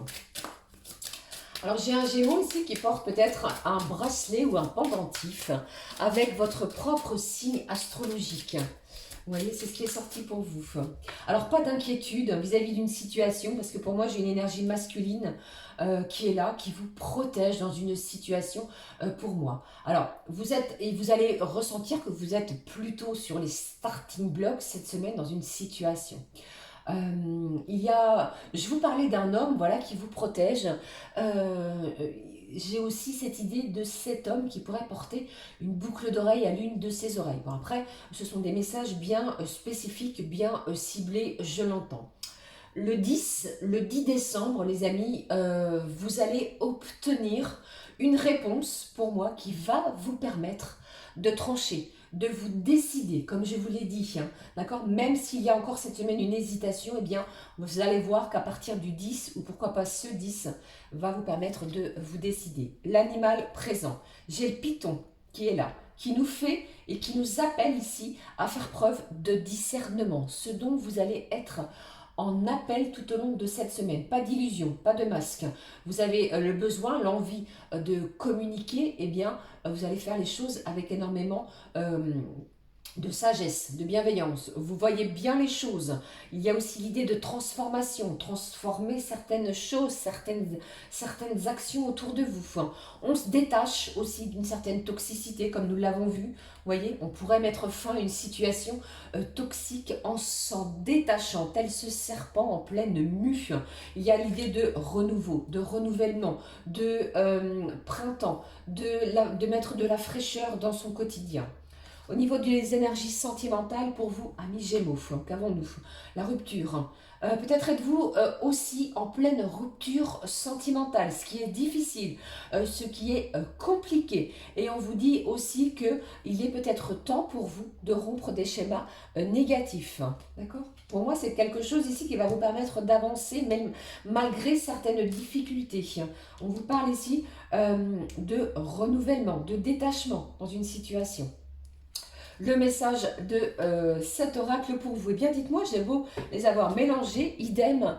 S1: Alors j'ai un Gémeaux ici qui porte peut-être un bracelet ou un pendentif avec votre propre signe astrologique. Vous voyez, c'est ce qui est sorti pour vous. Alors, pas d'inquiétude vis-à-vis d'une situation, parce que pour moi, j'ai une énergie masculine qui est là, qui vous protège dans une situation pour moi. Alors, vous êtes, et vous allez ressentir que vous êtes plutôt sur les starting blocks cette semaine dans une situation. Je vous parlais d'un homme, voilà, qui vous protège. Euh, j'ai aussi cette idée de cet homme qui pourrait porter une boucle d'oreille à l'une de ses oreilles. Bon, après, ce sont des messages bien spécifiques, bien ciblés, je l'entends. Le 10 décembre, les amis, vous allez obtenir une réponse pour moi qui va vous permettre de trancher, de vous décider, comme je vous l'ai dit, hein, d'accord? Même s'il y a encore cette semaine une hésitation, eh bien, vous allez voir qu'à partir du 10, ou pourquoi pas ce 10, va vous permettre de vous décider. L'animal présent, j'ai le python qui est là, qui nous fait et qui nous appelle ici à faire preuve de discernement, ce dont vous allez être en appel tout au long de cette semaine. Pas d'illusion, pas de masque. Vous avez le besoin, l'envie de communiquer, eh bien, vous allez faire les choses avec énormément de sagesse, de bienveillance. Vous voyez bien les choses. Il y a aussi l'idée de transformation, transformer certaines choses, certaines actions autour de vous. Enfin, on se détache aussi d'une certaine toxicité, comme nous l'avons vu. Vous voyez, on pourrait mettre fin à une situation toxique en s'en détachant, tel ce serpent en pleine mue. Il y a l'idée de renouveau, de renouvellement, de printemps, de mettre de la fraîcheur dans son quotidien. Au niveau des énergies sentimentales, pour vous, amis Gémeaux, qu'avons-nous? La rupture. Peut-être êtes-vous aussi en pleine rupture sentimentale, ce qui est difficile, ce qui est compliqué. Et on vous dit aussi qu'il est peut-être temps pour vous de rompre des schémas négatifs. D'accord? Pour moi, c'est quelque chose ici qui va vous permettre d'avancer, même malgré certaines difficultés. On vous parle ici de renouvellement, de détachement dans une situation. Le message de cet oracle pour vous. Eh bien, dites-moi, j'ai beau les avoir mélangés, idem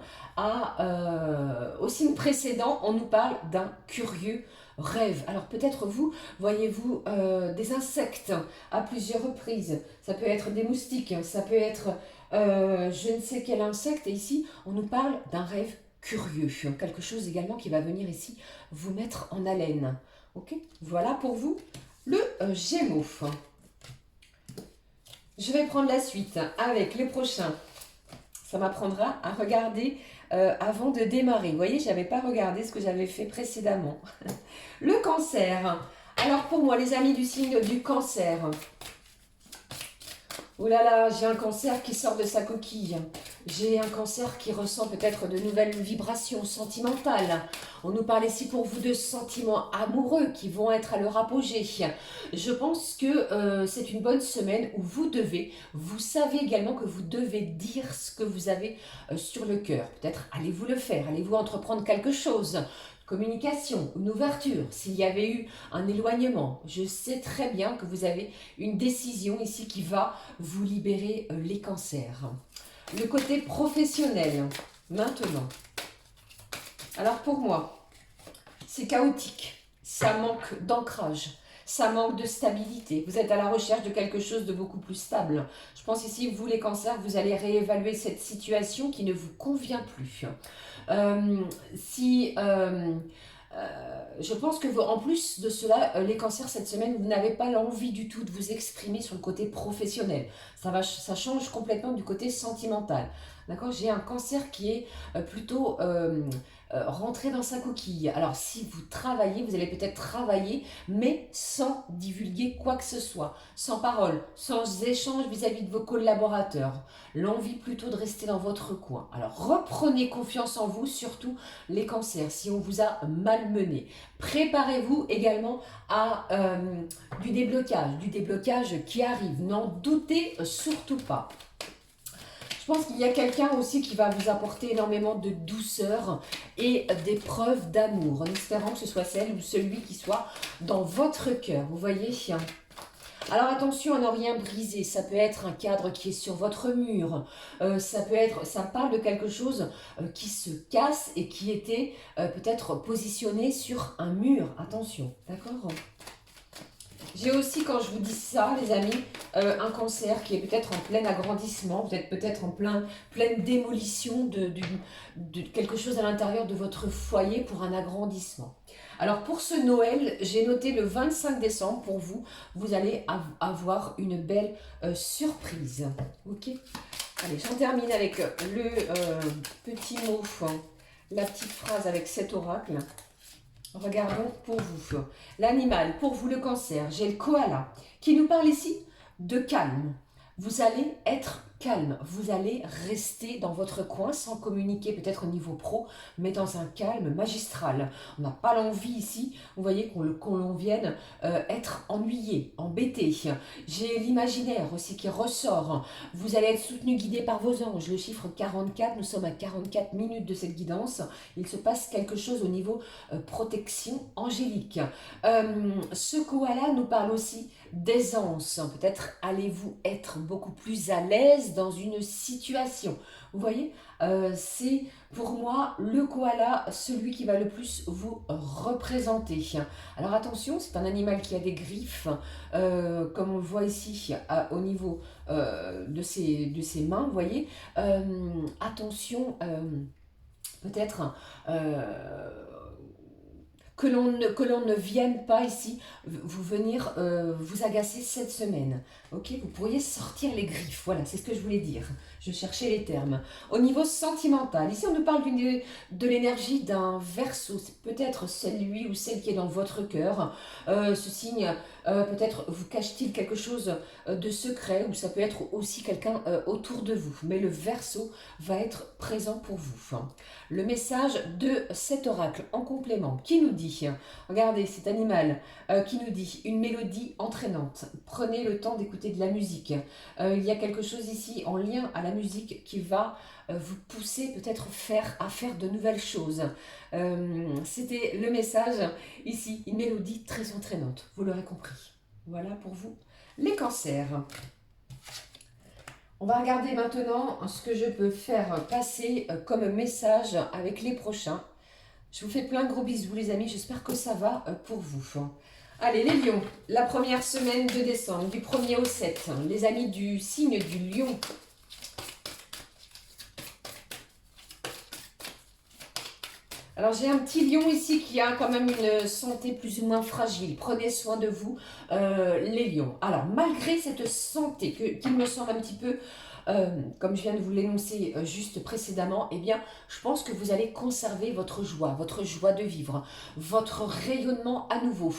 S1: au signe précédent, on nous parle d'un curieux rêve. Alors peut-être vous, voyez-vous des insectes à plusieurs reprises. Ça peut être des moustiques, ça peut être je ne sais quel insecte. Et ici, on nous parle d'un rêve curieux. Quelque chose également qui va venir ici vous mettre en haleine. Ok, voilà pour vous le Gémeaux. Je vais prendre la suite avec les prochains. Ça m'apprendra à regarder avant de démarrer. Vous voyez, je n'avais pas regardé ce que j'avais fait précédemment. Le cancer. Alors pour moi, les amis du signe du cancer. Oh là là, j'ai un cancer qui sort de sa coquille. J'ai un cancer qui ressent peut-être de nouvelles vibrations sentimentales. On nous parle ici pour vous de sentiments amoureux qui vont être à leur apogée. Je pense que c'est une bonne semaine où vous savez également que vous devez dire ce que vous avez sur le cœur. Peut-être allez-vous le faire, allez-vous entreprendre quelque chose. Communication, une ouverture, s'il y avait eu un éloignement. Je sais très bien que vous avez une décision ici qui va vous libérer les cancers. Le côté professionnel, maintenant. Alors pour moi, c'est chaotique, ça manque d'ancrage, ça manque de stabilité. Vous êtes à la recherche de quelque chose de beaucoup plus stable. Je pense ici, vous les cancers, vous allez réévaluer cette situation qui ne vous convient plus. Je pense que vous, en plus de cela, les cancers cette semaine, vous n'avez pas l'envie du tout de vous exprimer sur le côté professionnel. Ça change complètement du côté sentimental. D'accord? J'ai un cancer qui est plutôt rentré dans sa coquille. Alors si vous travaillez, vous allez peut-être travailler, mais sans divulguer quoi que ce soit, sans parole, sans échange vis-à-vis de vos collaborateurs. L'envie plutôt de rester dans votre coin. Alors reprenez confiance en vous, surtout les cancers, si on vous a malmené. Préparez-vous également à du déblocage qui arrive. N'en doutez surtout pas. Je pense qu'il y a quelqu'un aussi qui va vous apporter énormément de douceur et des preuves d'amour, en espérant que ce soit celle ou celui qui soit dans votre cœur. Vous voyez ? Alors attention à ne rien briser, ça peut être un cadre qui est sur votre mur, ça parle de quelque chose qui se casse et qui était peut-être positionné sur un mur, attention, d'accord? J'ai aussi, quand je vous dis ça, les amis, un cancer qui est peut-être en plein agrandissement, peut-être en pleine démolition de quelque chose à l'intérieur de votre foyer pour un agrandissement. Alors pour ce Noël, j'ai noté le 25 décembre pour vous, vous allez avoir une belle surprise. Ok? Allez, j'en termine avec le petit mot, la petite phrase avec cet oracle. Regardons pour vous. L'animal, pour vous le cancer, j'ai le koala qui nous parle ici de calme. Vous allez être calme, vous allez rester dans votre coin sans communiquer peut-être au niveau pro, mais dans un calme magistral. On n'a pas l'envie ici, vous voyez, qu'on l'on vienne être ennuyé, embêté. J'ai l'imaginaire aussi qui ressort. Vous allez être soutenu, guidé par vos anges. Le chiffre 44, nous sommes à 44 minutes de cette guidance. Il se passe quelque chose au niveau protection angélique. Ce koala nous parle aussi d'aisance. Peut-être allez-vous être beaucoup plus à l'aise dans une situation. Vous voyez, c'est pour moi le koala, celui qui va le plus vous représenter. Alors attention, c'est un animal qui a des griffes, comme on le voit ici au niveau de ses mains, vous voyez. Attention, peut-être que l'on ne vienne pas ici vous venir vous agacer cette semaine. Ok, vous pourriez sortir les griffes, voilà, c'est ce que je voulais dire. Je cherchais les termes. Au niveau sentimental, ici on nous parle de l'énergie d'un Verseau. C'est peut-être celui ou celle qui est dans votre cœur. Ce signe, peut-être vous cache-t-il quelque chose de secret, ou ça peut être aussi quelqu'un autour de vous. Mais le Verseau va être présent pour vous. Le message de cet oracle en complément qui nous dit, regardez cet animal qui nous dit une mélodie entraînante. Prenez le temps d'écouter de la musique. Il y a quelque chose ici en lien à la musique qui va vous pousser peut-être à faire de nouvelles choses. C'était le message ici, une mélodie très entraînante, vous l'aurez compris. Voilà pour vous les cancers. On va regarder maintenant ce que je peux faire passer comme message avec les prochains. Je vous fais plein de gros bisous les amis, j'espère que ça va pour vous. Allez les lions, la première semaine de décembre, du 1er au 7, les amis du signe du lion. Alors j'ai un petit lion ici qui a quand même une santé plus ou moins fragile. Prenez soin de vous les lions. Alors malgré cette santé qui me semble un petit peu, comme je viens de vous l'énoncer juste précédemment, eh bien je pense que vous allez conserver votre joie de vivre, votre rayonnement à nouveau.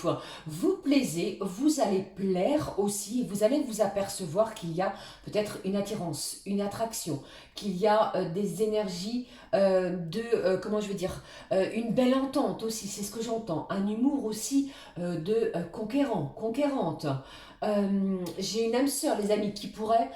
S1: Vous plaisez, vous allez plaire aussi, vous allez vous apercevoir qu'il y a peut-être une attirance, une attraction, qu'il y a des énergies comment je veux dire, une belle entente aussi, c'est ce que j'entends, un humour aussi de conquérante. J'ai une âme sœur, les amis, qui pourrait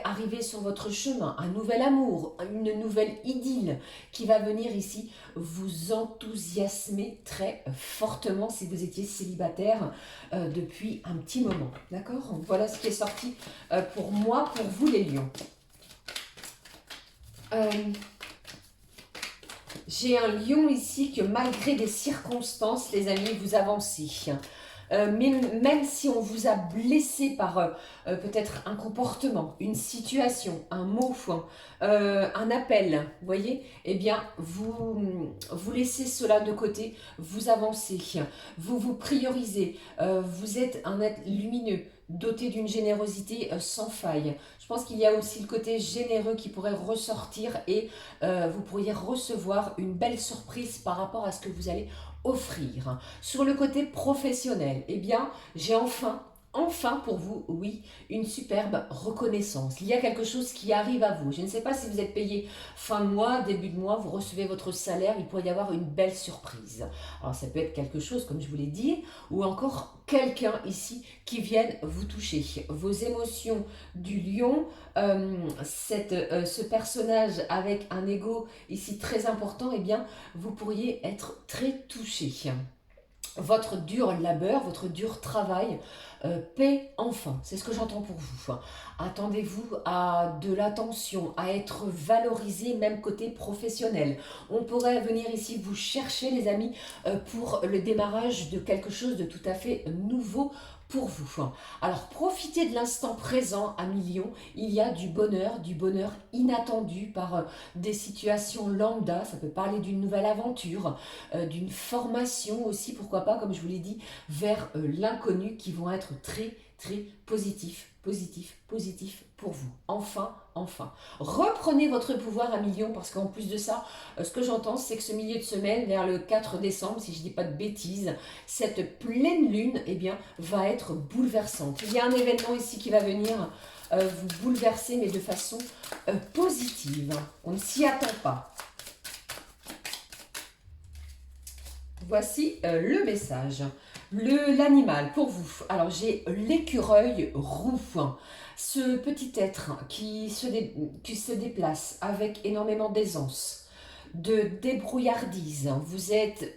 S1: arriver sur votre chemin, un nouvel amour, une nouvelle idylle qui va venir ici vous enthousiasmer très fortement si vous étiez célibataire depuis un petit moment. D'accord? Voilà ce qui est sorti pour moi, pour vous les lions. J'ai un lion ici que malgré des circonstances, les amis, vous avancez. Même si on vous a blessé par peut-être un comportement, une situation, un mot, un appel, vous voyez, eh bien, vous laissez cela de côté, vous avancez, vous vous priorisez, vous êtes un être lumineux, doté d'une générosité sans faille. Je pense qu'il y a aussi le côté généreux qui pourrait ressortir et vous pourriez recevoir une belle surprise par rapport à ce que vous allez offrir. Sur le côté professionnel, eh bien, j'ai enfin pour vous, oui, une superbe reconnaissance. Il y a quelque chose qui arrive à vous. Je ne sais pas si vous êtes payé fin de mois, début de mois, vous recevez votre salaire, il pourrait y avoir une belle surprise. Alors ça peut être quelque chose, comme je vous l'ai dit, ou encore quelqu'un ici qui vienne vous toucher. Vos émotions du lion, ce personnage avec un ego ici très important, eh bien, vous pourriez être très touché. votre dur labeur, votre dur travail paie enfin. C'est ce que j'entends pour vous. Attendez-vous à de l'attention, à être valorisé, même côté professionnel. On pourrait venir ici vous chercher, les amis, pour le démarrage de quelque chose de tout à fait nouveau pour vous. Alors, profitez de l'instant présent à millions. Il y a du bonheur inattendu par des situations lambda. Ça peut parler d'une nouvelle aventure, d'une formation aussi, pourquoi pas, comme je vous l'ai dit, vers l'inconnu, qui vont être très, très positifs pour vous. Enfin, enfin. Reprenez votre pouvoir à millions, parce qu'en plus de ça, ce que j'entends, c'est que ce milieu de semaine, vers le 4 décembre, si je ne dis pas de bêtises, cette pleine lune, eh bien, va être bouleversante. Il y a un événement ici qui va venir vous bouleverser, mais de façon positive. On ne s'y attend pas. Voici le message. L'animal pour vous. Alors j'ai l'écureuil roux. Ce petit être qui se déplace avec énormément d'aisance, de débrouillardise. Vous êtes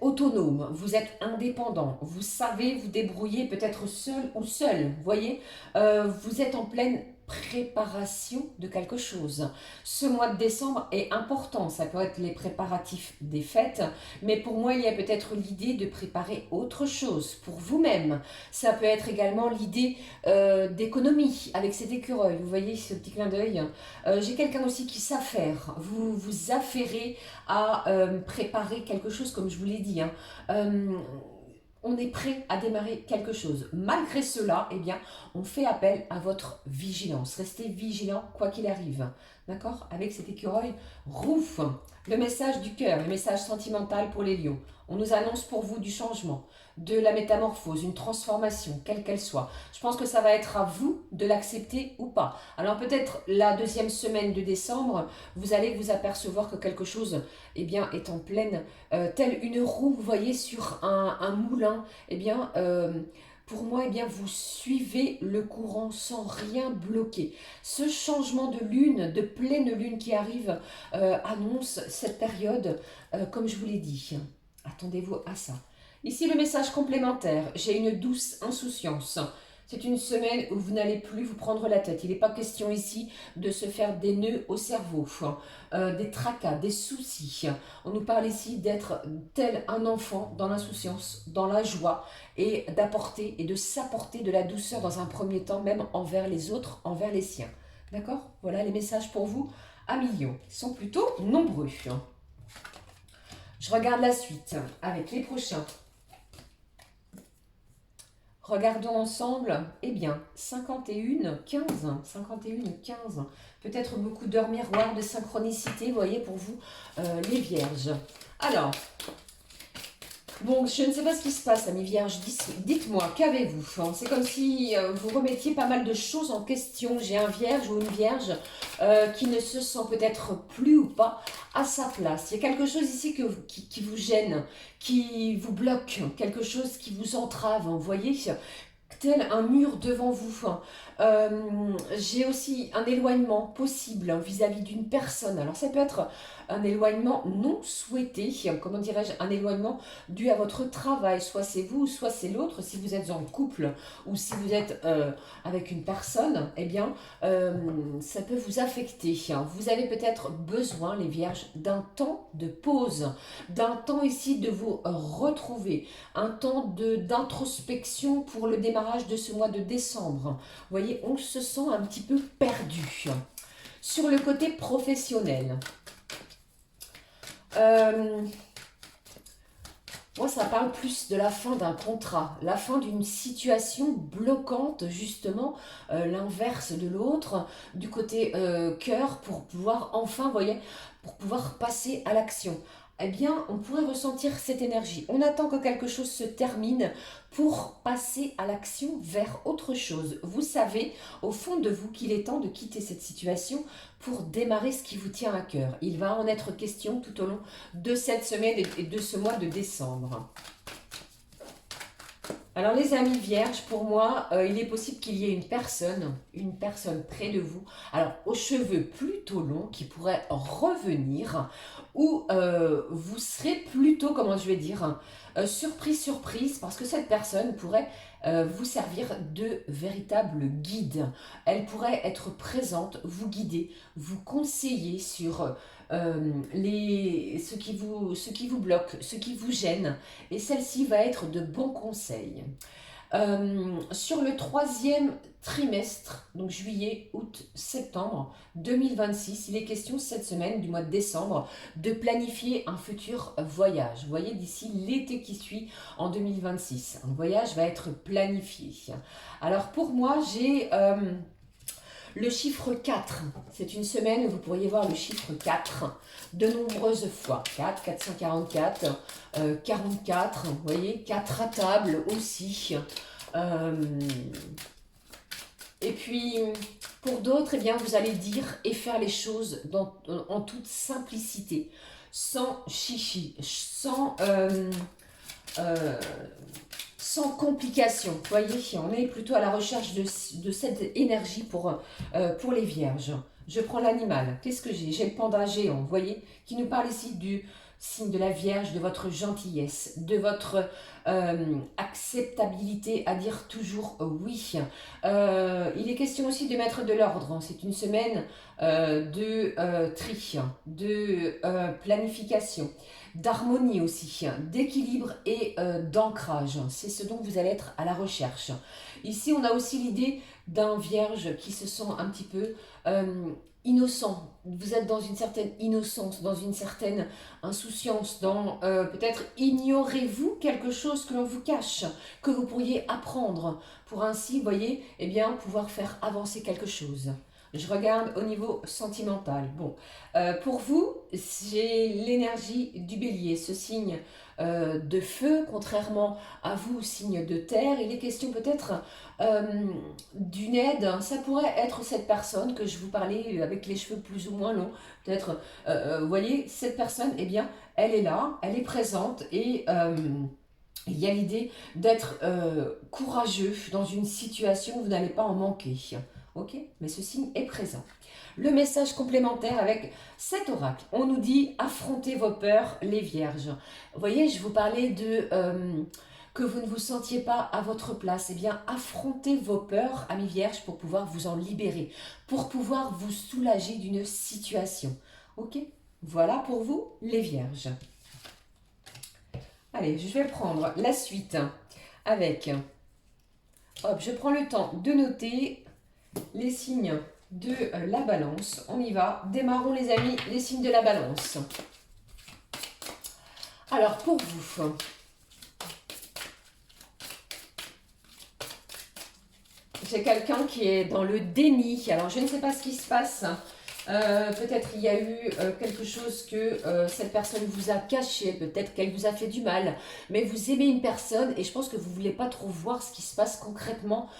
S1: autonome, vous êtes indépendant, vous savez vous débrouiller peut-être seul ou seul, vous voyez. Vous êtes en pleine préparation de quelque chose. Ce mois de décembre est important, ça peut être les préparatifs des fêtes, mais pour moi il y a peut-être l'idée de préparer autre chose pour vous-même. Ça peut être également l'idée d'économie avec cet écureuil, vous voyez ce petit clin d'œil. J'ai quelqu'un aussi qui s'affaire, vous vous affairez à préparer quelque chose, comme je vous l'ai dit. On est prêt à démarrer quelque chose. Malgré cela, eh bien, on fait appel à votre vigilance. Restez vigilant quoi qu'il arrive. D'accord? Avec cet écureuil roux. Le message du cœur, le message sentimental pour les lions. On nous annonce pour vous du changement, de la métamorphose, une transformation, quelle qu'elle soit. Je pense que ça va être à vous de l'accepter ou pas. Alors peut-être la deuxième semaine de décembre, vous allez vous apercevoir que quelque chose, eh bien, est en pleine, telle une roue, vous voyez, sur un moulin. Eh bien, pour moi, eh bien, vous suivez le courant sans rien bloquer. Ce changement de lune, de pleine lune qui arrive, annonce cette période, comme je vous l'ai dit. Attendez-vous à ça. Ici, le message complémentaire. J'ai une douce insouciance. C'est une semaine où vous n'allez plus vous prendre la tête. Il n'est pas question ici de se faire des nœuds au cerveau, des tracas, des soucis. On nous parle ici d'être tel un enfant dans l'insouciance, dans la joie, et d'apporter et de s'apporter de la douceur dans un premier temps, même envers les autres, envers les siens. D'accord? Voilà les messages pour vous à millions. Ils sont plutôt nombreux. Je regarde la suite avec les prochains. Regardons ensemble, eh bien, 51-15, 51-15. Peut-être beaucoup d'heures miroirs de synchronicité, vous voyez, pour vous, les vierges. Alors, bon, je ne sais pas ce qui se passe, amis vierges. Dites-moi, qu'avez-vous? C'est comme si vous remettiez pas mal de choses en question. J'ai un vierge ou une vierge qui ne se sent peut-être plus ou pas à sa place. Il y a quelque chose ici qui vous gêne, qui vous bloque, quelque chose qui vous entrave, vous voyez, tel un mur devant vous. J'ai aussi un éloignement possible vis-à-vis d'une personne. Alors ça peut être un éloignement non souhaité, comment dirais-je, un éloignement dû à votre travail. Soit c'est vous, soit c'est l'autre. Si vous êtes en couple ou si vous êtes avec une personne, eh bien, ça peut vous affecter. Vous avez peut-être besoin, les vierges, d'un temps de pause, d'un temps ici de vous retrouver, un temps d'introspection pour le démarrage de ce mois de décembre. Vous voyez, on se sent un petit peu perdu. Sur le côté professionnel, moi, ça parle plus de la fin d'un contrat, la fin d'une situation bloquante, justement, l'inverse de l'autre, du côté cœur, pour pouvoir enfin, vous voyez, pour pouvoir passer à l'action. Eh bien, on pourrait ressentir cette énergie. On attend que quelque chose se termine pour passer à l'action vers autre chose. Vous savez, au fond de vous, qu'il est temps de quitter cette situation pour démarrer ce qui vous tient à cœur. Il va en être question tout au long de cette semaine et de ce mois de décembre. Alors les amis vierges, pour moi, il est possible qu'il y ait une personne près de vous, alors aux cheveux plutôt longs qui pourrait revenir, ou vous serez plutôt, comment je vais dire, surprise, surprise, parce que cette personne pourrait vous servir de véritable guide. Elle pourrait être présente, vous guider, vous conseiller sur ce qui vous bloque, ce qui vous gêne, et celle-ci va être de bons conseils. Sur le troisième trimestre, donc juillet, août, septembre 2026, il est question cette semaine du mois de décembre de planifier un futur voyage. Vous voyez, d'ici l'été qui suit en 2026, un voyage va être planifié. Alors pour moi, j'ai le chiffre 4. C'est une semaine où vous pourriez voir le chiffre 4 de nombreuses fois. 4, 444, 44, vous voyez, 4 à table aussi. Euh, et puis, pour d'autres, eh bien, vous allez dire et faire les choses en toute simplicité, sans chichi, euh, sans complication. Vous voyez, on est plutôt à la recherche de cette énergie pour les vierges. Je prends l'animal. Qu'est-ce que j'ai? J'ai le panda géant, vous voyez, qui nous parle ici du signe de la Vierge, de votre gentillesse, de votre acceptabilité à dire toujours oui. Il est question aussi de mettre de l'ordre. C'est une semaine de tri, de planification, d'harmonie aussi, d'équilibre et d'ancrage. C'est ce dont vous allez être à la recherche. Ici, on a aussi l'idée d'un vierge qui se sent un petit peu innocent. Vous êtes dans une certaine innocence, dans une certaine insouciance, dans peut-être ignorez-vous quelque chose que l'on vous cache, que vous pourriez apprendre pour ainsi, vous voyez, eh bien, pouvoir faire avancer quelque chose. Je regarde au niveau sentimental. Bon, pour vous, j'ai l'énergie du bélier, ce signe de feu, contrairement à vous, signe de terre. Il est question peut-être euh, d'une aide. Ça pourrait être cette personne que je vous parlais avec les cheveux plus ou moins longs. Peut-être, vous voyez, cette personne, eh bien, elle est là, elle est présente et il y a l'idée d'être courageux dans une situation où vous n'allez pas en manquer. Ok? Mais ce signe est présent. Le message complémentaire avec cet oracle, on nous dit affrontez vos peurs, les vierges. Vous voyez, je vous parlais de que vous ne vous sentiez pas à votre place. Eh bien, affrontez vos peurs, amis vierges, pour pouvoir vous en libérer, pour pouvoir vous soulager d'une situation. Ok? Voilà pour vous, les vierges. Allez, je vais prendre la suite avec, hop, je prends le temps de noter les signes de la balance. On y va. Démarrons les amis, les signes de la balance. Alors pour vous, j'ai quelqu'un qui est dans le déni. Alors je ne sais pas ce qui se passe. Peut-être il y a eu quelque chose que cette personne vous a caché, peut-être qu'elle vous a fait du mal, mais vous aimez une personne et je pense que vous ne voulez pas trop voir ce qui se passe concrètement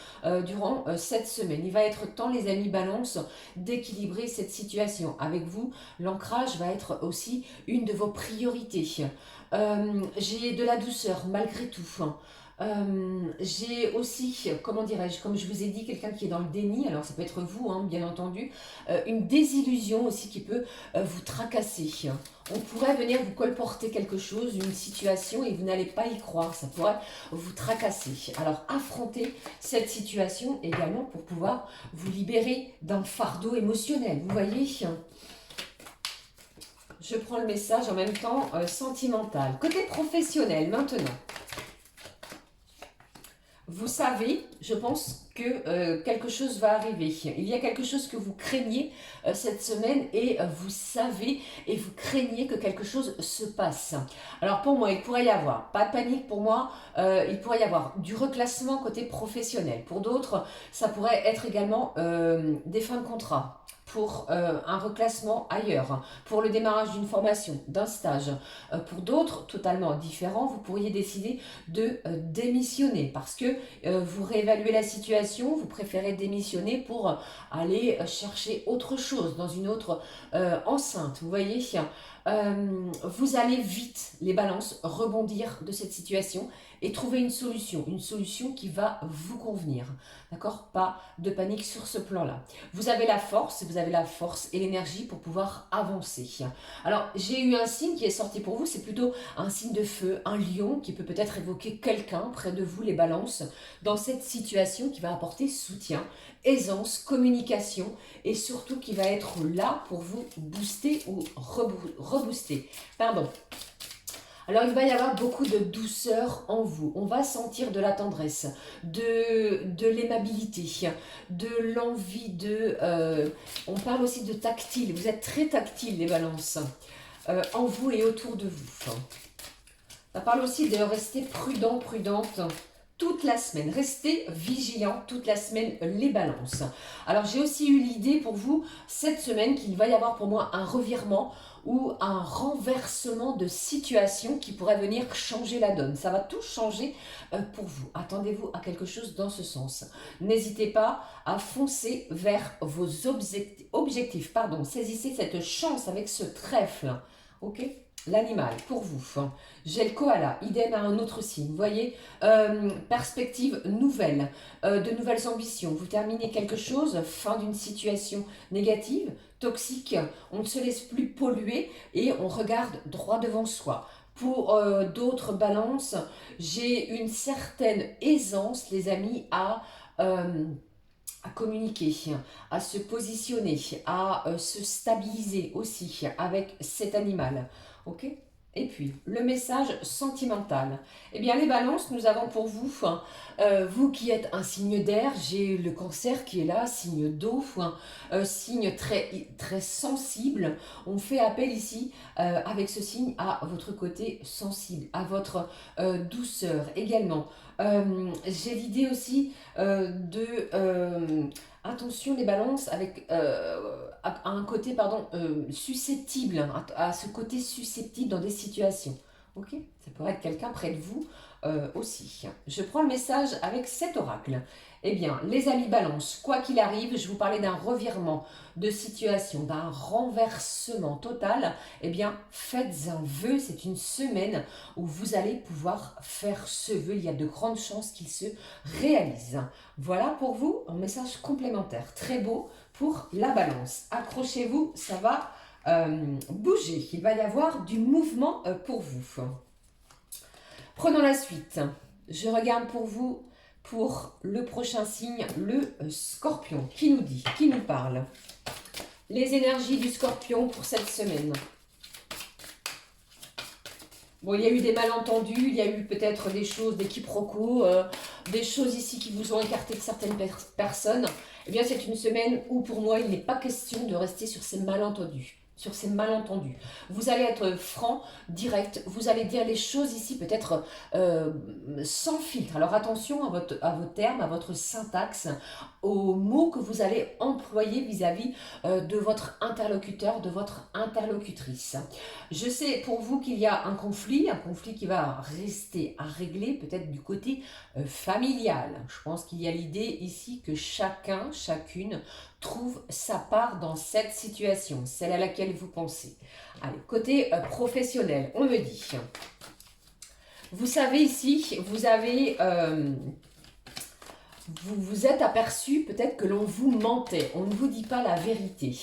S1: durant cette semaine. Il va être temps, les amis balance, d'équilibrer cette situation. Avec vous, l'ancrage va être aussi une de vos priorités. J'ai de la douceur malgré tout. J'ai aussi, comment dirais-je, comme je vous ai dit, quelqu'un qui est dans le déni, alors ça peut être vous, hein, bien entendu, une désillusion aussi qui peut vous tracasser. On pourrait venir vous colporter quelque chose, une situation, et vous n'allez pas y croire, ça pourrait vous tracasser. Alors affrontez cette situation également pour pouvoir vous libérer d'un fardeau émotionnel, vous voyez. Je prends le message en même temps sentimental. Côté professionnel maintenant. Vous savez, je pense que quelque chose va arriver. Il y a quelque chose que vous craignez cette semaine et vous savez et vous craignez que quelque chose se passe. Alors pour moi, il pourrait y avoir, pas de panique pour moi, il pourrait y avoir du reclassement côté professionnel. Pour d'autres, ça pourrait être également des fins de contrat. Pour un reclassement ailleurs, pour le démarrage d'une formation, d'un stage. Pour d'autres, totalement différents, vous pourriez décider de démissionner parce que vous réévaluez la situation, vous préférez démissionner pour aller chercher autre chose dans une autre enceinte. Vous voyez, vous allez vite, les balances, rebondir de cette situation et trouver une solution qui va vous convenir. D'accord? Pas de panique sur ce plan-là. Vous avez la force et l'énergie pour pouvoir avancer. Alors, j'ai eu un signe qui est sorti pour vous, c'est plutôt un signe de feu, un lion qui peut peut-être évoquer quelqu'un près de vous, les balances, dans cette situation qui va apporter soutien, aisance, communication et surtout qui va être là pour vous booster ou rebooster. Pardon. Alors, il va y avoir beaucoup de douceur en vous. On va sentir de la tendresse, de l'aimabilité, de l'envie on parle aussi de tactile. Vous êtes très tactile, les balances, en vous et autour de vous. Ça parle aussi de rester prudent, prudente toute la semaine. Restez vigilant toute la semaine, les balances. Alors, j'ai aussi eu l'idée pour vous, cette semaine, qu'il va y avoir pour moi un revirement ou un renversement de situation qui pourrait venir changer la donne. Ça va tout changer pour vous. Attendez-vous à quelque chose dans ce sens. N'hésitez pas à foncer vers vos objectifs. Pardon, saisissez cette chance avec ce trèfle. Ok ? L'animal, pour vous. J'ai le koala, idem à un autre signe. Vous voyez, perspective nouvelle, de nouvelles ambitions. Vous terminez quelque chose, fin d'une situation négative, toxique. On ne se laisse plus polluer et on regarde droit devant soi. Pour d'autres balances, j'ai une certaine aisance, les amis, à communiquer, à se positionner, à se stabiliser aussi avec cet animal. Ok ? Et puis, le message sentimental. Eh bien, les balances, nous avons pour vous, vous qui êtes un signe d'air, j'ai le cancer qui est là, signe d'eau, signe très, très sensible. On fait appel ici, avec ce signe, à votre côté sensible, à votre douceur également. J'ai l'idée aussi attention les balances avec à un côté susceptible, à ce côté susceptible dans des situations. Ok, ça pourrait être quelqu'un près de vous aussi. Je prends le message avec cet oracle. Eh bien, les amis balance, quoi qu'il arrive, je vous parlais d'un revirement de situation, d'un renversement total. Eh bien, faites un vœu, c'est une semaine où vous allez pouvoir faire ce vœu. Il y a de grandes chances qu'il se réalise. Voilà pour vous un message complémentaire, très beau pour la balance. Accrochez-vous, ça va bouger. Il va y avoir du mouvement pour vous. Prenons la suite. Je regarde pour vous, pour le prochain signe, le scorpion. Qui nous dit, qui nous parle? Les énergies du scorpion pour cette semaine. Bon, il y a eu des malentendus, il y a eu peut-être des choses, des quiproquos, des choses ici qui vous ont écarté de certaines personnes. Eh bien, c'est une semaine où, pour moi, il n'est pas question de rester sur ces malentendus. Vous allez être franc, direct, vous allez dire les choses ici peut-être sans filtre. Alors attention à vos termes, à votre syntaxe, aux mots que vous allez employer vis-à-vis de votre interlocuteur, de votre interlocutrice. Je sais pour vous qu'il y a un conflit qui va rester à régler peut-être du côté familial. Je pense qu'il y a l'idée ici que chacun, chacune trouve sa part dans cette situation, celle à laquelle vous pensez. Allez, côté professionnel, on me dit. Vous savez ici, vous vous êtes aperçu peut-être que l'on vous mentait, on ne vous dit pas la vérité.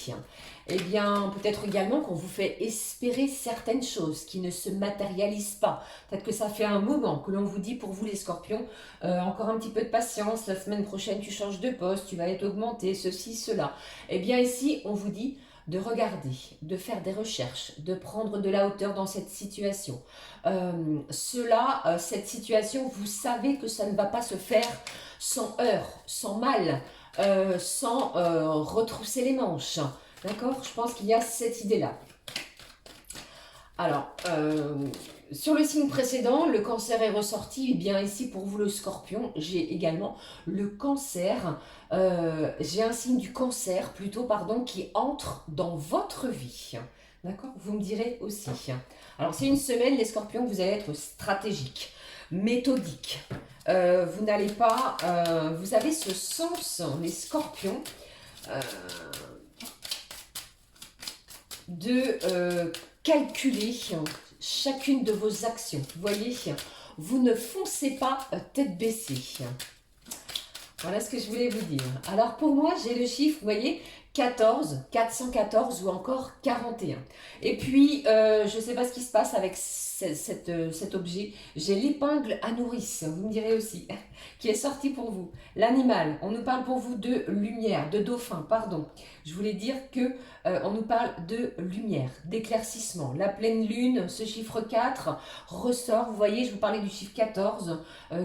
S1: Eh bien, peut-être également qu'on vous fait espérer certaines choses qui ne se matérialisent pas. Peut-être que ça fait un moment que l'on vous dit pour vous les scorpions, encore un petit peu de patience, la semaine prochaine tu changes de poste, tu vas être augmenté, ceci, cela. Eh bien ici, on vous dit de regarder, de faire des recherches, de prendre de la hauteur dans cette situation. Cette situation, vous savez que ça ne va pas se faire sans heurts, sans mal, sans retrousser les manches. D'accord? Je pense qu'il y a cette idée-là. Alors, sur le signe précédent, le cancer est ressorti. Et bien ici, pour vous le scorpion, j'ai également le cancer. J'ai un signe du cancer, qui entre dans votre vie. D'accord? Vous me direz aussi. Alors, c'est une semaine, les scorpions, vous allez être stratégique, méthodique. Vous n'allez pas... vous avez ce sens, les scorpions... de calculer chacune de vos actions. Vous voyez, vous ne foncez pas tête baissée. Voilà ce que je voulais vous dire. Alors pour moi, j'ai le chiffre, vous voyez, 14, 414 ou encore 41. Et puis, je ne sais pas ce qui se passe avec cet objet. J'ai l'épingle à nourrice, vous me direz aussi, qui est sortie pour vous. L'animal, on nous parle pour vous de lumière, de dauphin, pardon. Je voulais dire que on nous parle de lumière, d'éclaircissement. La pleine lune, ce chiffre 4, ressort. Vous voyez, je vous parlais du chiffre 14,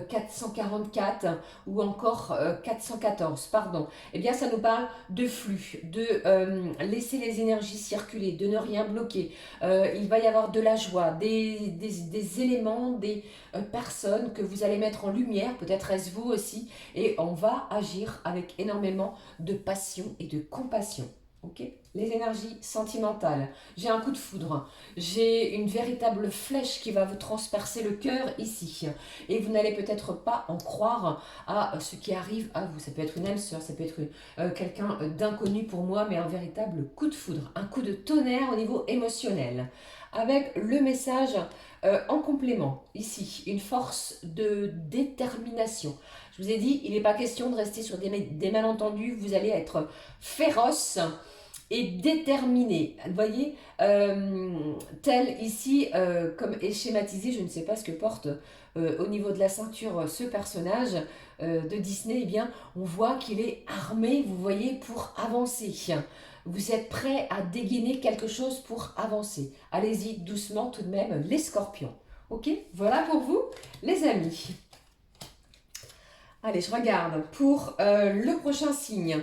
S1: 444 ou encore 414, pardon. Eh bien, ça nous parle de flux, de laisser les énergies circuler, de ne rien bloquer. Il va y avoir de la joie, des éléments, des personnes que vous allez mettre en lumière, peut-être est-ce vous aussi, et on va agir avec énormément de passion et de compassion. Ok, les énergies sentimentales. J'ai un coup de foudre. J'ai une véritable flèche qui va vous transpercer le cœur ici. Et vous n'allez peut-être pas en croire à ce qui arrive à vous. Ça peut être une âme sœur, ça peut être quelqu'un d'inconnu pour moi, mais un véritable coup de foudre. Un coup de tonnerre au niveau émotionnel. Avec le message en complément, ici, une force de détermination. Je vous ai dit, il n'est pas question de rester sur des malentendus. Vous allez être féroce et déterminé. Vous voyez, tel ici, comme est schématisé, je ne sais pas ce que porte au niveau de la ceinture ce personnage de Disney, eh bien, on voit qu'il est armé, vous voyez, pour avancer. Vous êtes prêt à dégainer quelque chose pour avancer. Allez-y doucement tout de même, les scorpions. Ok, voilà pour vous, les amis. Allez, je regarde pour le prochain signe.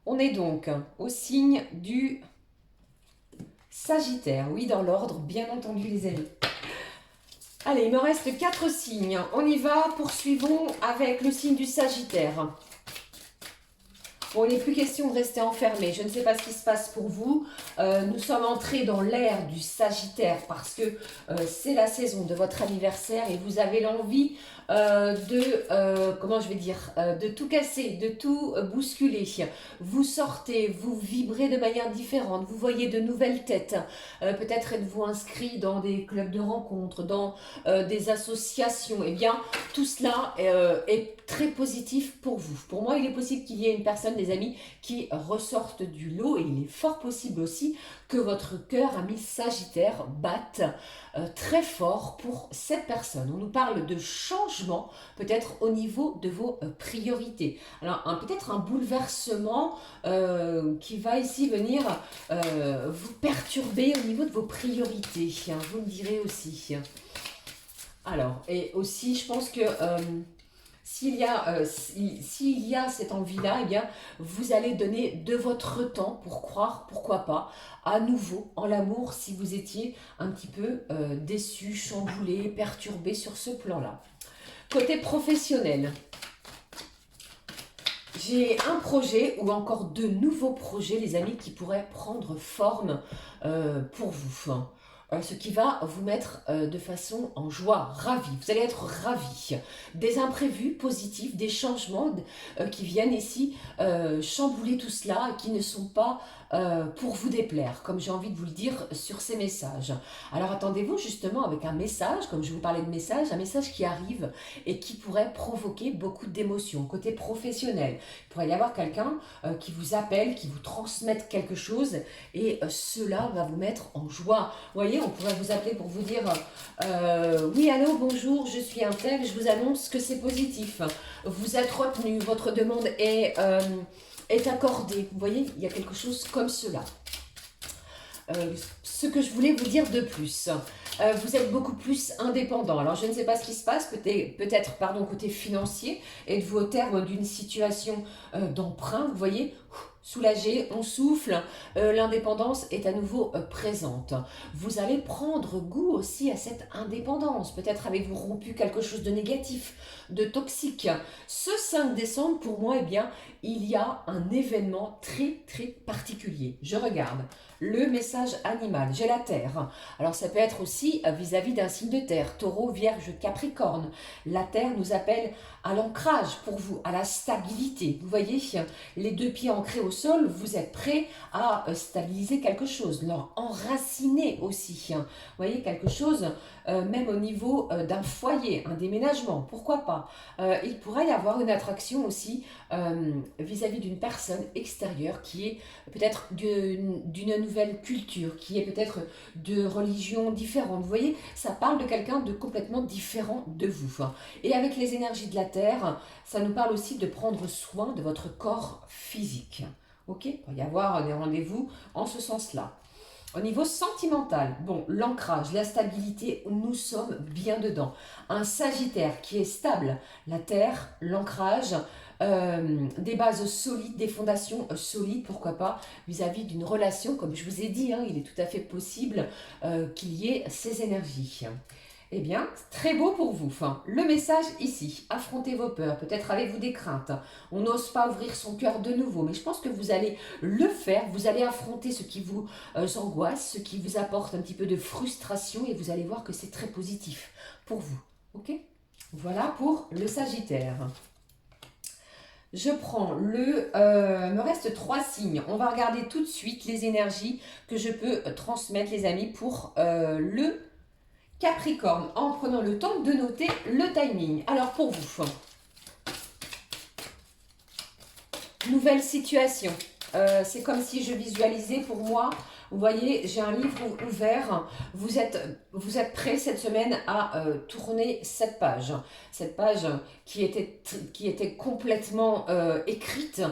S1: On est donc au signe du Sagittaire. Oui, dans l'ordre, bien entendu, les amis. Allez, il me reste 4 signes. On y va, poursuivons avec le signe du Sagittaire. Bon, il n'est plus question de rester enfermé. Je ne sais pas ce qui se passe pour vous. Nous sommes entrés dans l'ère du Sagittaire parce que c'est la saison de votre anniversaire et vous avez l'envie comment je vais dire, de tout casser, de tout bousculer. Vous sortez, vous vibrez de manière différente, vous voyez de nouvelles têtes. Peut-être êtes-vous inscrit dans des clubs de rencontres, dans des associations. Eh bien, tout cela est très positif pour vous. Pour moi, il est possible qu'il y ait une personne, des amis, qui ressorte du lot et il est fort possible aussi que votre cœur, ami Sagittaire, batte très fort pour cette personne. On nous parle de changement, peut-être au niveau de vos priorités. Alors, peut-être un bouleversement qui va ici venir vous perturber au niveau de vos priorités. Vous me direz aussi. Alors, et aussi, je pense que s'il y a cette envie-là, eh bien, vous allez donner de votre temps pour croire, pourquoi pas, à nouveau en l'amour si vous étiez un petit peu déçu, chamboulé, perturbé sur ce plan-là. Côté professionnel, j'ai un projet ou encore de nouveaux projets, les amis, qui pourraient prendre forme pour vous. Ce qui va vous mettre de façon en joie, ravi. Vous allez être ravis. Des imprévus positifs, des changements qui viennent ici chambouler tout cela, qui ne sont pas pour vous déplaire, comme j'ai envie de vous le dire sur ces messages. Alors attendez-vous justement avec un message, comme je vous parlais de message, un message qui arrive et qui pourrait provoquer beaucoup d'émotions. Côté professionnel, il pourrait y avoir quelqu'un qui vous appelle, qui vous transmette quelque chose et cela va vous mettre en joie. Vous voyez, on pourrait vous appeler pour vous dire oui, allô, bonjour, je suis un tel, je vous annonce que c'est positif. Vous êtes retenu, votre demande est accordée. Vous voyez, il y a quelque chose comme cela. Ce que je voulais vous dire de plus, vous êtes beaucoup plus indépendant. Alors, je ne sais pas ce qui se passe, peut-être côté financier, êtes-vous au terme d'une situation d'emprunt, vous voyez, soulagé, on souffle, l'indépendance est à nouveau présente. Vous allez prendre goût aussi à cette indépendance. Peut-être avez-vous rompu quelque chose de négatif, de toxique. Ce 5 décembre, pour moi, eh bien, il y a un événement très, très particulier. Je regarde le message animal. J'ai la Terre. Alors, ça peut être aussi vis-à-vis d'un signe de Terre. Taureau, Vierge, Capricorne. La Terre nous appelle à l'ancrage pour vous, à la stabilité. Vous voyez, les deux pieds ancrés au sol, vous êtes prêt à stabiliser quelque chose, leur enraciner aussi. Hein. Vous voyez, quelque chose, même au niveau d'un foyer, un déménagement, pourquoi pas. Il pourrait y avoir une attraction aussi vis-à-vis d'une personne extérieure qui est peut-être d'une nouvelle culture, qui est peut-être de religion différente. Vous voyez, ça parle de quelqu'un de complètement différent de vous. Hein. Et avec les énergies de la Terre, ça nous parle aussi de prendre soin de votre corps physique. Ok, il peut y avoir des rendez-vous en ce sens-là. Au niveau sentimental, bon, l'ancrage, la stabilité, nous sommes bien dedans. Un Sagittaire qui est stable, la terre, l'ancrage, des bases solides, des fondations solides, pourquoi pas, vis-à-vis d'une relation, comme je vous ai dit, hein, il est tout à fait possible qu'il y ait ces énergies. Eh bien, très beau pour vous. Enfin, le message ici, affrontez vos peurs, peut-être avez-vous des craintes. On n'ose pas ouvrir son cœur de nouveau, mais je pense que vous allez le faire. Vous allez affronter ce qui vous angoisse, ce qui vous apporte un petit peu de frustration et vous allez voir que c'est très positif pour vous. Ok? Voilà pour le Sagittaire. Je prends me reste 3 signes. On va regarder tout de suite les énergies que je peux transmettre, les amis, pour le Capricorne, en prenant le temps de noter le timing. Alors pour vous, nouvelle situation. C'est comme si je visualisais pour moi, vous voyez, j'ai un livre ouvert. Vous êtes prêt cette semaine à tourner cette page. Cette page qui était complètement écrite,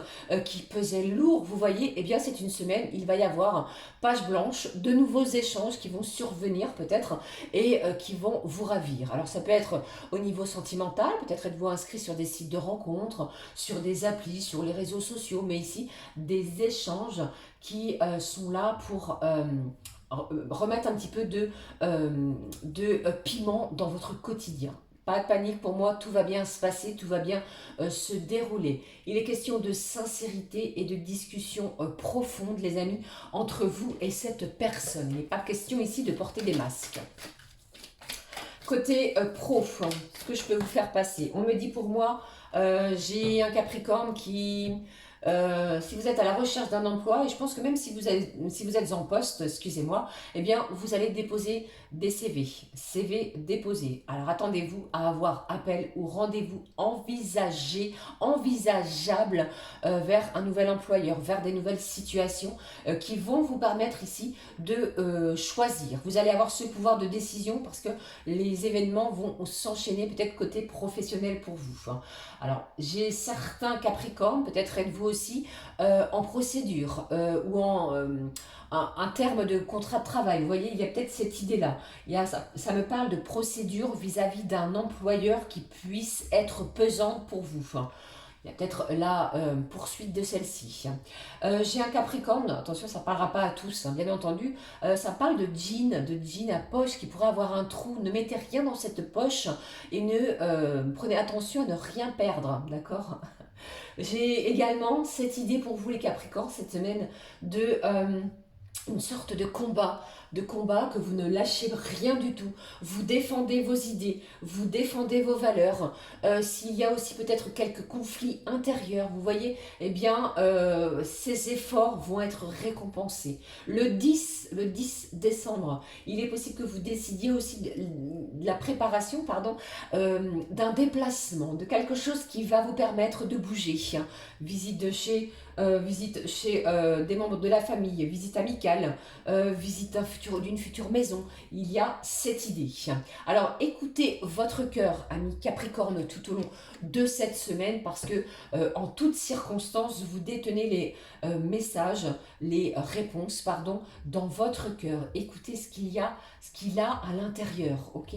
S1: qui pesait lourd, vous voyez, eh bien c'est une semaine, il va y avoir page blanche, de nouveaux échanges qui vont survenir peut-être et qui vont vous ravir. Alors ça peut être au niveau sentimental, peut-être êtes-vous inscrit sur des sites de rencontres, sur des applis, sur les réseaux sociaux, mais ici des échanges qui sont là pour remettre un petit peu de piment dans votre quotidien. Pas de panique pour moi, tout va bien se passer, tout va bien se dérouler. Il est question de sincérité et de discussion profonde, les amis, entre vous et cette personne. Il n'est pas question ici de porter des masques. Côté pro, ce que je peux vous faire passer. On me dit pour moi, j'ai un Capricorne qui... si vous êtes à la recherche d'un emploi, et je pense que même si vous êtes en poste, excusez-moi, eh bien, vous allez déposer des CV. CV déposés. Alors, attendez-vous à avoir appel ou rendez-vous envisageable vers un nouvel employeur, vers des nouvelles situations qui vont vous permettre ici de choisir. Vous allez avoir ce pouvoir de décision parce que les événements vont s'enchaîner peut-être côté professionnel pour vous. Hein. Alors, j'ai certains Capricornes, peut-être êtes-vous aussi en procédure ou en un terme de contrat de travail. Vous voyez, il y a peut-être cette idée-là. Ça me parle de procédure vis-à-vis d'un employeur qui puisse être pesante pour vous. Enfin, il y a peut-être la poursuite de celle-ci. J'ai un Capricorne, attention, ça ne parlera pas à tous, hein, bien entendu. Ça parle de jean à poche qui pourrait avoir un trou. Ne mettez rien dans cette poche et prenez attention à ne rien perdre, d'accord? J'ai également cette idée pour vous les Capricornes cette semaine de une sorte de combat que vous ne lâchez rien du tout. Vous défendez vos idées, vous défendez vos valeurs. S'il y a aussi peut-être quelques conflits intérieurs, vous voyez, eh bien, ces efforts vont être récompensés. Le 10 décembre, il est possible que vous décidiez aussi de la préparation, d'un déplacement, de quelque chose qui va vous permettre de bouger. Visite chez des membres de la famille, visite amicale, visite d'une future maison. Il y a cette idée. Alors écoutez votre cœur, amis Capricorne, tout au long de cette semaine parce que en toutes circonstances, vous détenez les messages, les réponses, dans votre cœur. Écoutez ce qu'il a à l'intérieur, ok?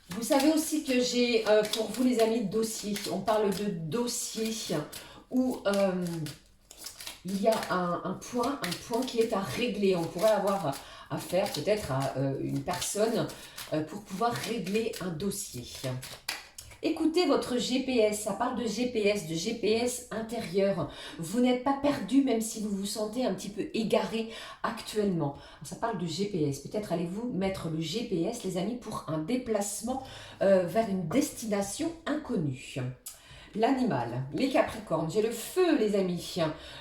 S1: Vous savez aussi que j'ai pour vous les amis dossier. On parle de dossier où il y a un point qui est à régler. On pourrait avoir affaire peut-être à une personne pour pouvoir régler un dossier. Écoutez votre GPS, ça parle de GPS intérieur. Vous n'êtes pas perdu même si vous vous sentez un petit peu égaré actuellement. Ça parle de GPS. Peut-être allez-vous mettre le GPS, les amis, pour un déplacement vers une destination inconnue. l'animal, les Capricornes. J'ai le feu, les amis.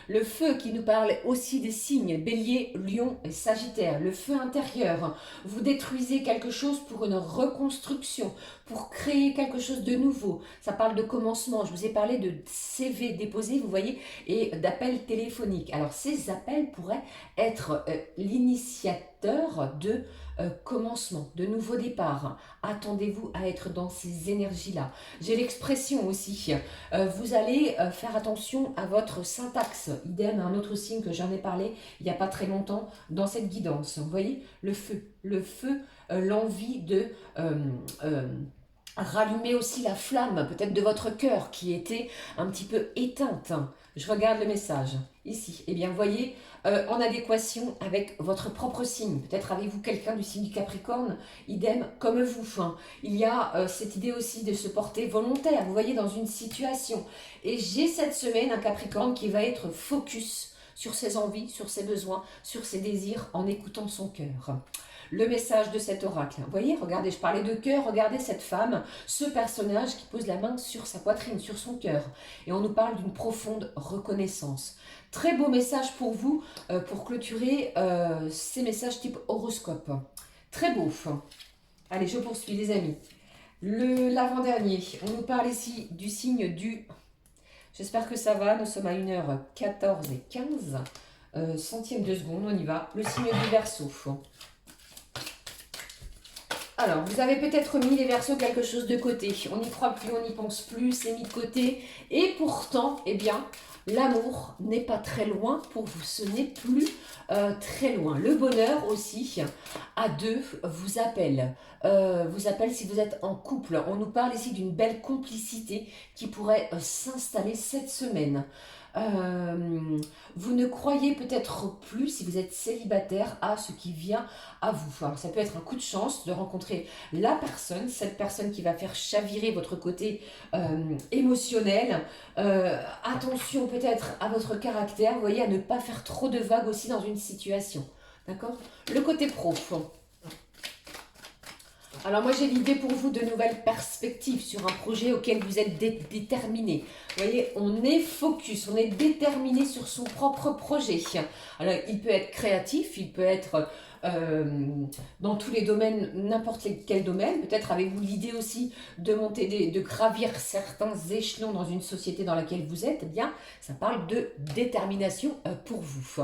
S1: Le feu qui nous parle aussi des signes, Bélier, Lion et Sagittaire. Le feu intérieur. Vous détruisez quelque chose pour une reconstruction, pour créer quelque chose de nouveau. Ça parle de commencement. Je vous ai parlé de CV déposé, vous voyez, et d'appels téléphoniques. Alors, ces appels pourraient être l'initiateur de commencement, de nouveau départ. Attendez-vous à être dans ces énergies-là. J'ai l'expression aussi. Vous allez faire attention à votre syntaxe. Idem, un autre signe que j'en ai parlé il n'y a pas très longtemps dans cette guidance. Vous voyez, le feu, l'envie de rallumer aussi la flamme, peut-être de votre cœur qui était un petit peu éteinte. Je regarde le message ici. Eh bien, vous voyez, en adéquation avec votre propre signe. Peut-être avez-vous quelqu'un du signe du Capricorne, idem comme vous. Hein. Il y a cette idée aussi de se porter volontaire, vous voyez, dans une situation. Et j'ai cette semaine un Capricorne qui va être focus sur ses envies, sur ses besoins, sur ses désirs, en écoutant son cœur. Le message de cet oracle. Vous voyez, regardez, je parlais de cœur, regardez cette femme, ce personnage qui pose la main sur sa poitrine, sur son cœur. Et on nous parle d'une profonde reconnaissance. Très beau message pour vous, pour clôturer ces messages type horoscope. Très beau. Allez, je poursuis les amis. L'avant-dernier, on nous parle ici du signe du... J'espère que ça va, nous sommes à 1h14 et 15. Centième de seconde, on y va. Le signe du Verseau. Alors, vous avez peut-être mis les Verseaux quelque chose de côté. On n'y croit plus, on n'y pense plus, c'est mis de côté. Et pourtant, eh bien, l'amour n'est pas très loin pour vous. Ce n'est plus très loin. Le bonheur aussi, à deux, vous appelle. Vous appelle si vous êtes en couple. On nous parle ici d'une belle complicité qui pourrait s'installer cette semaine. Vous ne croyez peut-être plus, si vous êtes célibataire, à ce qui vient à vous. Alors, ça peut être un coup de chance de rencontrer la personne, cette personne qui va faire chavirer votre côté émotionnel. Attention peut-être à votre caractère, vous voyez, à ne pas faire trop de vagues aussi dans une situation. D'accord? Le côté pro. Alors moi j'ai l'idée pour vous de nouvelles perspectives sur un projet auquel vous êtes déterminé. Vous voyez, on est focus, on est déterminé sur son propre projet. Alors il peut être créatif, il peut être dans tous les domaines, n'importe quel domaine. Peut-être avez-vous l'idée aussi de monter, de gravir certains échelons dans une société dans laquelle vous êtes. Eh bien, ça parle de détermination pour vous.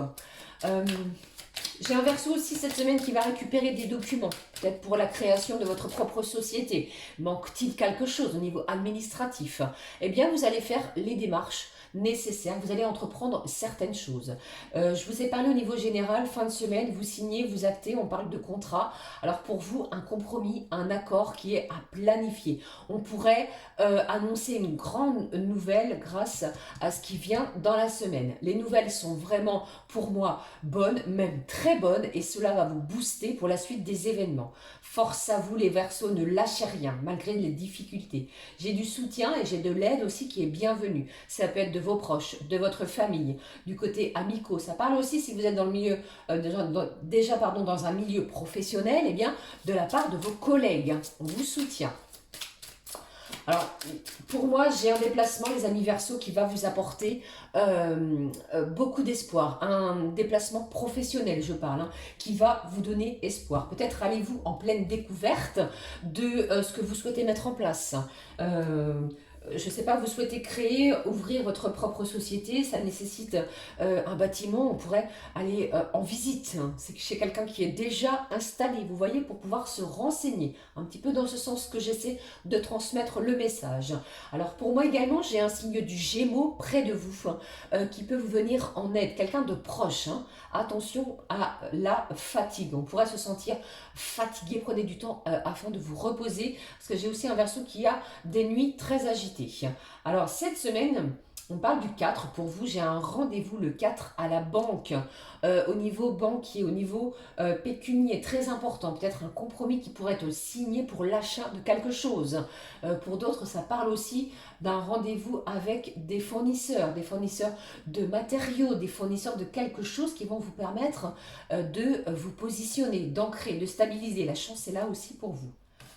S1: J'ai un Verseau aussi cette semaine qui va récupérer des documents, peut-être pour la création de votre propre société. Manque-t-il quelque chose au niveau administratif? Eh bien, vous allez faire les démarches nécessaires, vous allez entreprendre certaines choses. Je vous ai parlé au niveau général, fin de semaine, vous signez, vous actez, on parle de contrat. Alors pour vous, un compromis, un accord qui est à planifier. On pourrait annoncer une grande nouvelle grâce à ce qui vient dans la semaine. Les nouvelles sont vraiment, pour moi, bonnes, même très bonnes, et cela va vous booster pour la suite des événements. Force à vous les Verseaux, ne lâchez rien, malgré les difficultés. J'ai du soutien et j'ai de l'aide aussi qui est bienvenue. Ça peut être de vos proches, de votre famille, du côté amicaux. Ça parle aussi, si vous êtes dans le milieu, déjà dans un milieu professionnel, eh bien, de la part de vos collègues. On vous soutient. Alors, pour moi, j'ai un déplacement, les amis Verseaux, qui va vous apporter beaucoup d'espoir. Un déplacement professionnel, je parle, hein, qui va vous donner espoir. Peut-être allez-vous en pleine découverte de ce que vous souhaitez mettre en place. Je ne sais pas, vous souhaitez créer, ouvrir votre propre société, ça nécessite un bâtiment, on pourrait aller en visite. C'est chez quelqu'un qui est déjà installé, vous voyez, pour pouvoir se renseigner. Un petit peu dans ce sens que j'essaie de transmettre le message. Alors pour moi également, j'ai un signe du Gémeaux près de vous, qui peut vous venir en aide, quelqu'un de proche. Hein. Attention à la fatigue, on pourrait se sentir fatigué, prenez du temps afin de vous reposer, parce que j'ai aussi un Verseau qui a des nuits très agitées. Alors cette semaine, on parle du 4. Pour vous, j'ai un rendez-vous le 4 à la banque, au niveau banquier, au niveau pécunier, très important. Peut-être un compromis qui pourrait être signé pour l'achat de quelque chose. Pour d'autres, ça parle aussi d'un rendez-vous avec des fournisseurs de matériaux, des fournisseurs de quelque chose qui vont vous permettre de vous positionner, d'ancrer, de stabiliser. La chance est là aussi pour vous.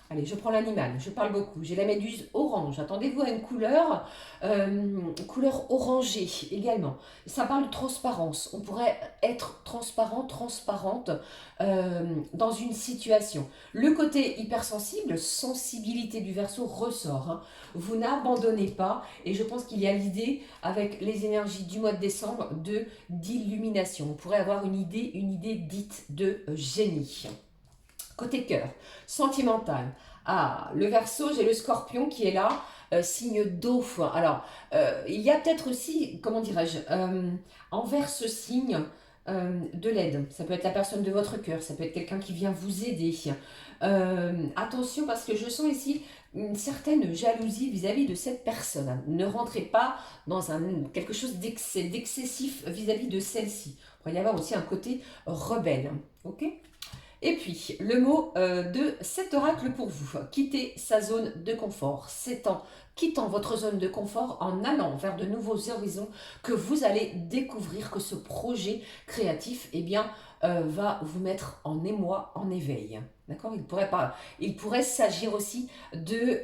S1: Allez, je prends l'animal, je parle beaucoup. J'ai la méduse orange. Attendez-vous à une couleur orangée également. Ça parle de transparence. On pourrait être transparent, transparente dans une situation. Le côté hypersensible, sensibilité du Verseau ressort, hein. Vous n'abandonnez pas et je pense qu'il y a l'idée avec les énergies du mois de décembre d'illumination. On pourrait avoir une idée dite de génie. Côté cœur, sentimental. Ah, le Verseau, j'ai le Scorpion qui est là, signe d'eau. Alors, il y a peut-être aussi, comment dirais-je, envers ce signe de l'aide. Ça peut être la personne de votre cœur, ça peut être quelqu'un qui vient vous aider. Attention parce que je sens ici une certaine jalousie vis-à-vis de cette personne. Ne rentrez pas dans quelque chose d'excessif vis-à-vis de celle-ci. Il pourrait y avoir aussi un côté rebelle. Ok ? Et puis, le mot de cet oracle pour vous, quitter sa zone de confort. C'est en quittant votre zone de confort, en allant vers de nouveaux horizons, que vous allez découvrir que ce projet créatif, eh bien, va vous mettre en émoi, en éveil. D'accord ? Il pourrait s'agir aussi de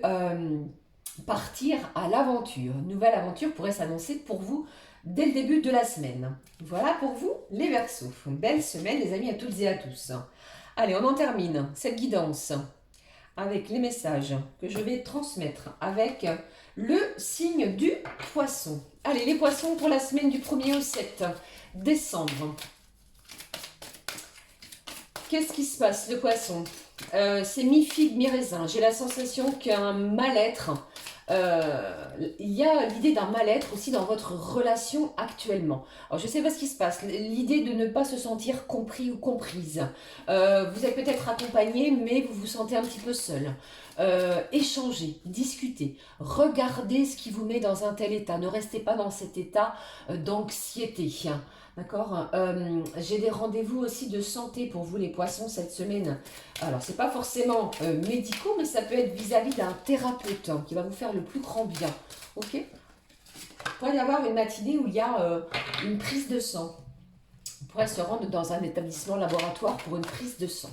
S1: partir à l'aventure. Une nouvelle aventure pourrait s'annoncer pour vous dès le début de la semaine. Voilà pour vous, les Verseaux. Belle semaine, les amis, à toutes et à tous. Allez, on en termine cette guidance avec les messages que je vais transmettre avec le signe du Poisson. Allez, les Poissons pour la semaine du 1er au 7 décembre. Qu'est-ce qui se passe, le Poisson? C'est mi-figue, mi-raisin. J'ai la sensation qu'il y a un mal-être. Il y a l'idée d'un mal-être aussi dans votre relation actuellement. Alors, je ne sais pas ce qui se passe. L'idée de ne pas se sentir compris ou comprise. Vous êtes peut-être accompagné, mais vous vous sentez un petit peu seul. Échangez, discutez, regardez ce qui vous met dans un tel état. Ne restez pas dans cet état d'anxiété. D'accord. J'ai des rendez-vous aussi de santé pour vous les poissons cette semaine. Alors, c'est pas forcément médicaux, mais ça peut être vis-à-vis d'un thérapeute qui va vous faire le plus grand bien. Ok. Il pourrait y avoir une matinée où il y a une prise de sang. On pourrait se rendre dans un établissement laboratoire pour une prise de sang.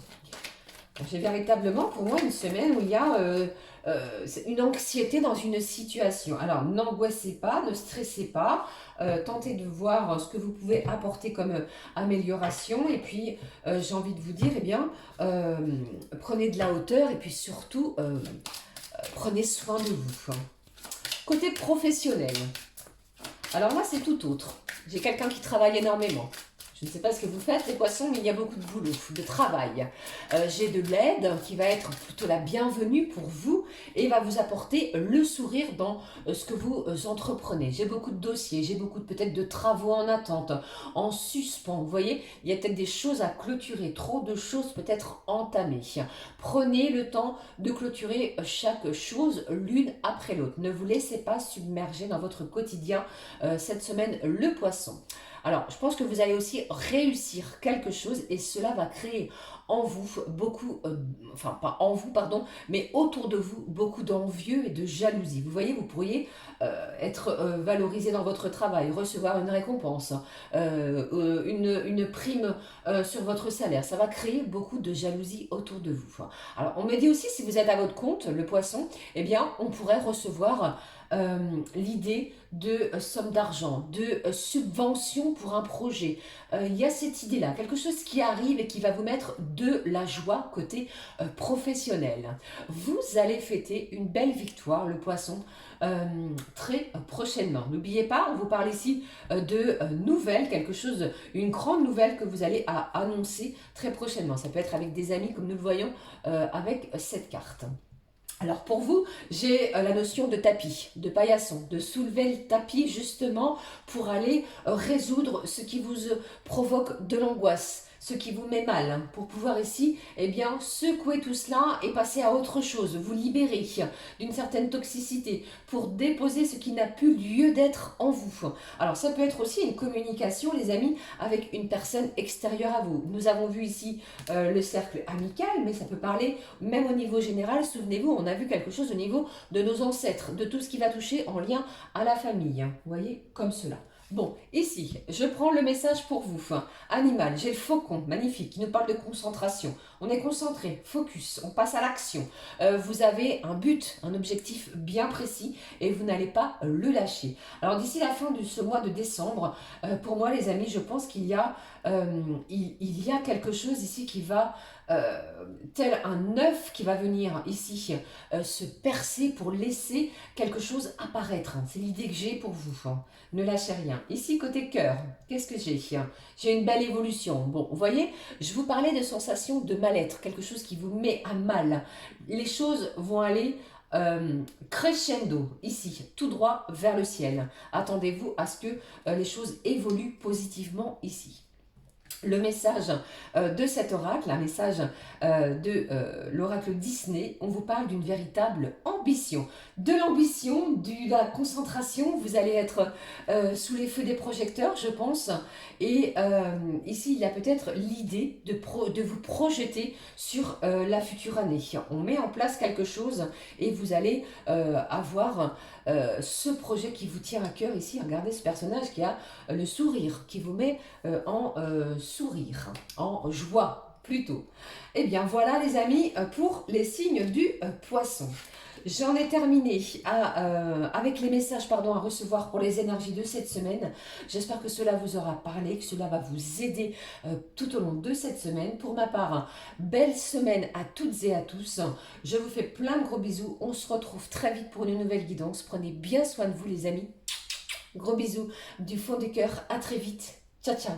S1: J'ai véritablement pour moi une semaine où il y a une anxiété dans une situation. Alors n'angoissez pas, ne stressez pas, tentez de voir ce que vous pouvez apporter comme amélioration et puis j'ai envie de vous dire, eh bien, prenez de la hauteur et puis surtout prenez soin de vous. Côté professionnel, alors là c'est tout autre. J'ai quelqu'un qui travaille énormément. Je ne sais pas ce que vous faites, les poissons, mais il y a beaucoup de boulot, de travail. J'ai de l'aide qui va être plutôt la bienvenue pour vous et va vous apporter le sourire dans ce que vous entreprenez. J'ai beaucoup de dossiers, j'ai beaucoup peut-être de travaux en attente, en suspens. Vous voyez, il y a peut-être des choses à clôturer, trop de choses peut-être entamées. Prenez le temps de clôturer chaque chose l'une après l'autre. Ne vous laissez pas submerger dans votre quotidien cette semaine, le poisson. Alors, je pense que vous allez aussi réussir quelque chose et cela va créer en vous beaucoup, enfin pas en vous, pardon, mais autour de vous beaucoup d'envieux et de jalousie. Vous voyez, vous pourriez être valorisé dans votre travail, recevoir une récompense, une prime sur votre salaire. Ça va créer beaucoup de jalousie autour de vous. Alors, on me dit aussi, si vous êtes à votre compte, le poisson, eh bien, on pourrait recevoir l'idée de somme d'argent, de subvention pour un projet. Il y a cette idée-là, quelque chose qui arrive et qui va vous mettre de la joie côté professionnel. Vous allez fêter une belle victoire, le poisson, très prochainement. N'oubliez pas, on vous parle ici de nouvelles, quelque chose, une grande nouvelle que vous allez annoncer très prochainement. Ça peut être avec des amis, comme nous le voyons avec cette carte. Alors pour vous, j'ai la notion de tapis, de paillasson, de soulever le tapis justement pour aller résoudre ce qui vous provoque de l'angoisse, ce qui vous met mal, hein, pour pouvoir ici, eh bien, secouer tout cela et passer à autre chose, vous libérer d'une certaine toxicité pour déposer ce qui n'a plus lieu d'être en vous. Alors ça peut être aussi une communication, les amis, avec une personne extérieure à vous. Nous avons vu ici le cercle amical, mais ça peut parler même au niveau général. Souvenez-vous, on a vu quelque chose au niveau de nos ancêtres, de tout ce qui va toucher en lien à la famille. Vous voyez, comme cela. Bon, ici, je prends le message pour vous. Animal, j'ai le faucon, magnifique, qui nous parle de concentration. On est concentré, focus, on passe à l'action. Vous avez un but, un objectif bien précis et vous n'allez pas le lâcher. Alors d'ici la fin de ce mois de décembre, pour moi les amis, je pense qu'il y a, il y a quelque chose ici qui va, euh, tel un œuf qui va venir ici se percer pour laisser quelque chose apparaître. C'est l'idée que j'ai pour vous. Ne lâchez rien. Ici, côté cœur, qu'est-ce que j'ai? J'ai une belle évolution. Bon, vous voyez, je vous parlais de sensation de mal-être, quelque chose qui vous met à mal. Les choses vont aller crescendo, ici, tout droit vers le ciel. Attendez-vous à ce que les choses évoluent positivement ici. Le message de cet oracle, un message de l'oracle Disney, on vous parle d'une véritable ambition. De l'ambition, de la concentration, vous allez être sous les feux des projecteurs, je pense. Et ici, il y a peut-être l'idée de vous projeter sur la future année. On met en place quelque chose et vous allez avoir ce projet qui vous tient à cœur ici. Regardez ce personnage qui a le sourire, qui vous met en sourire, en joie plutôt. Eh bien voilà les amis pour les signes du poisson. J'en ai terminé avec les messages à recevoir pour les énergies de cette semaine. J'espère que cela vous aura parlé, que cela va vous aider tout au long de cette semaine. Pour ma part, belle semaine à toutes et à tous. Je vous fais plein de gros bisous. On se retrouve très vite pour une nouvelle guidance. Prenez bien soin de vous les amis. Gros bisous du fond du cœur. À très vite. Ciao, ciao.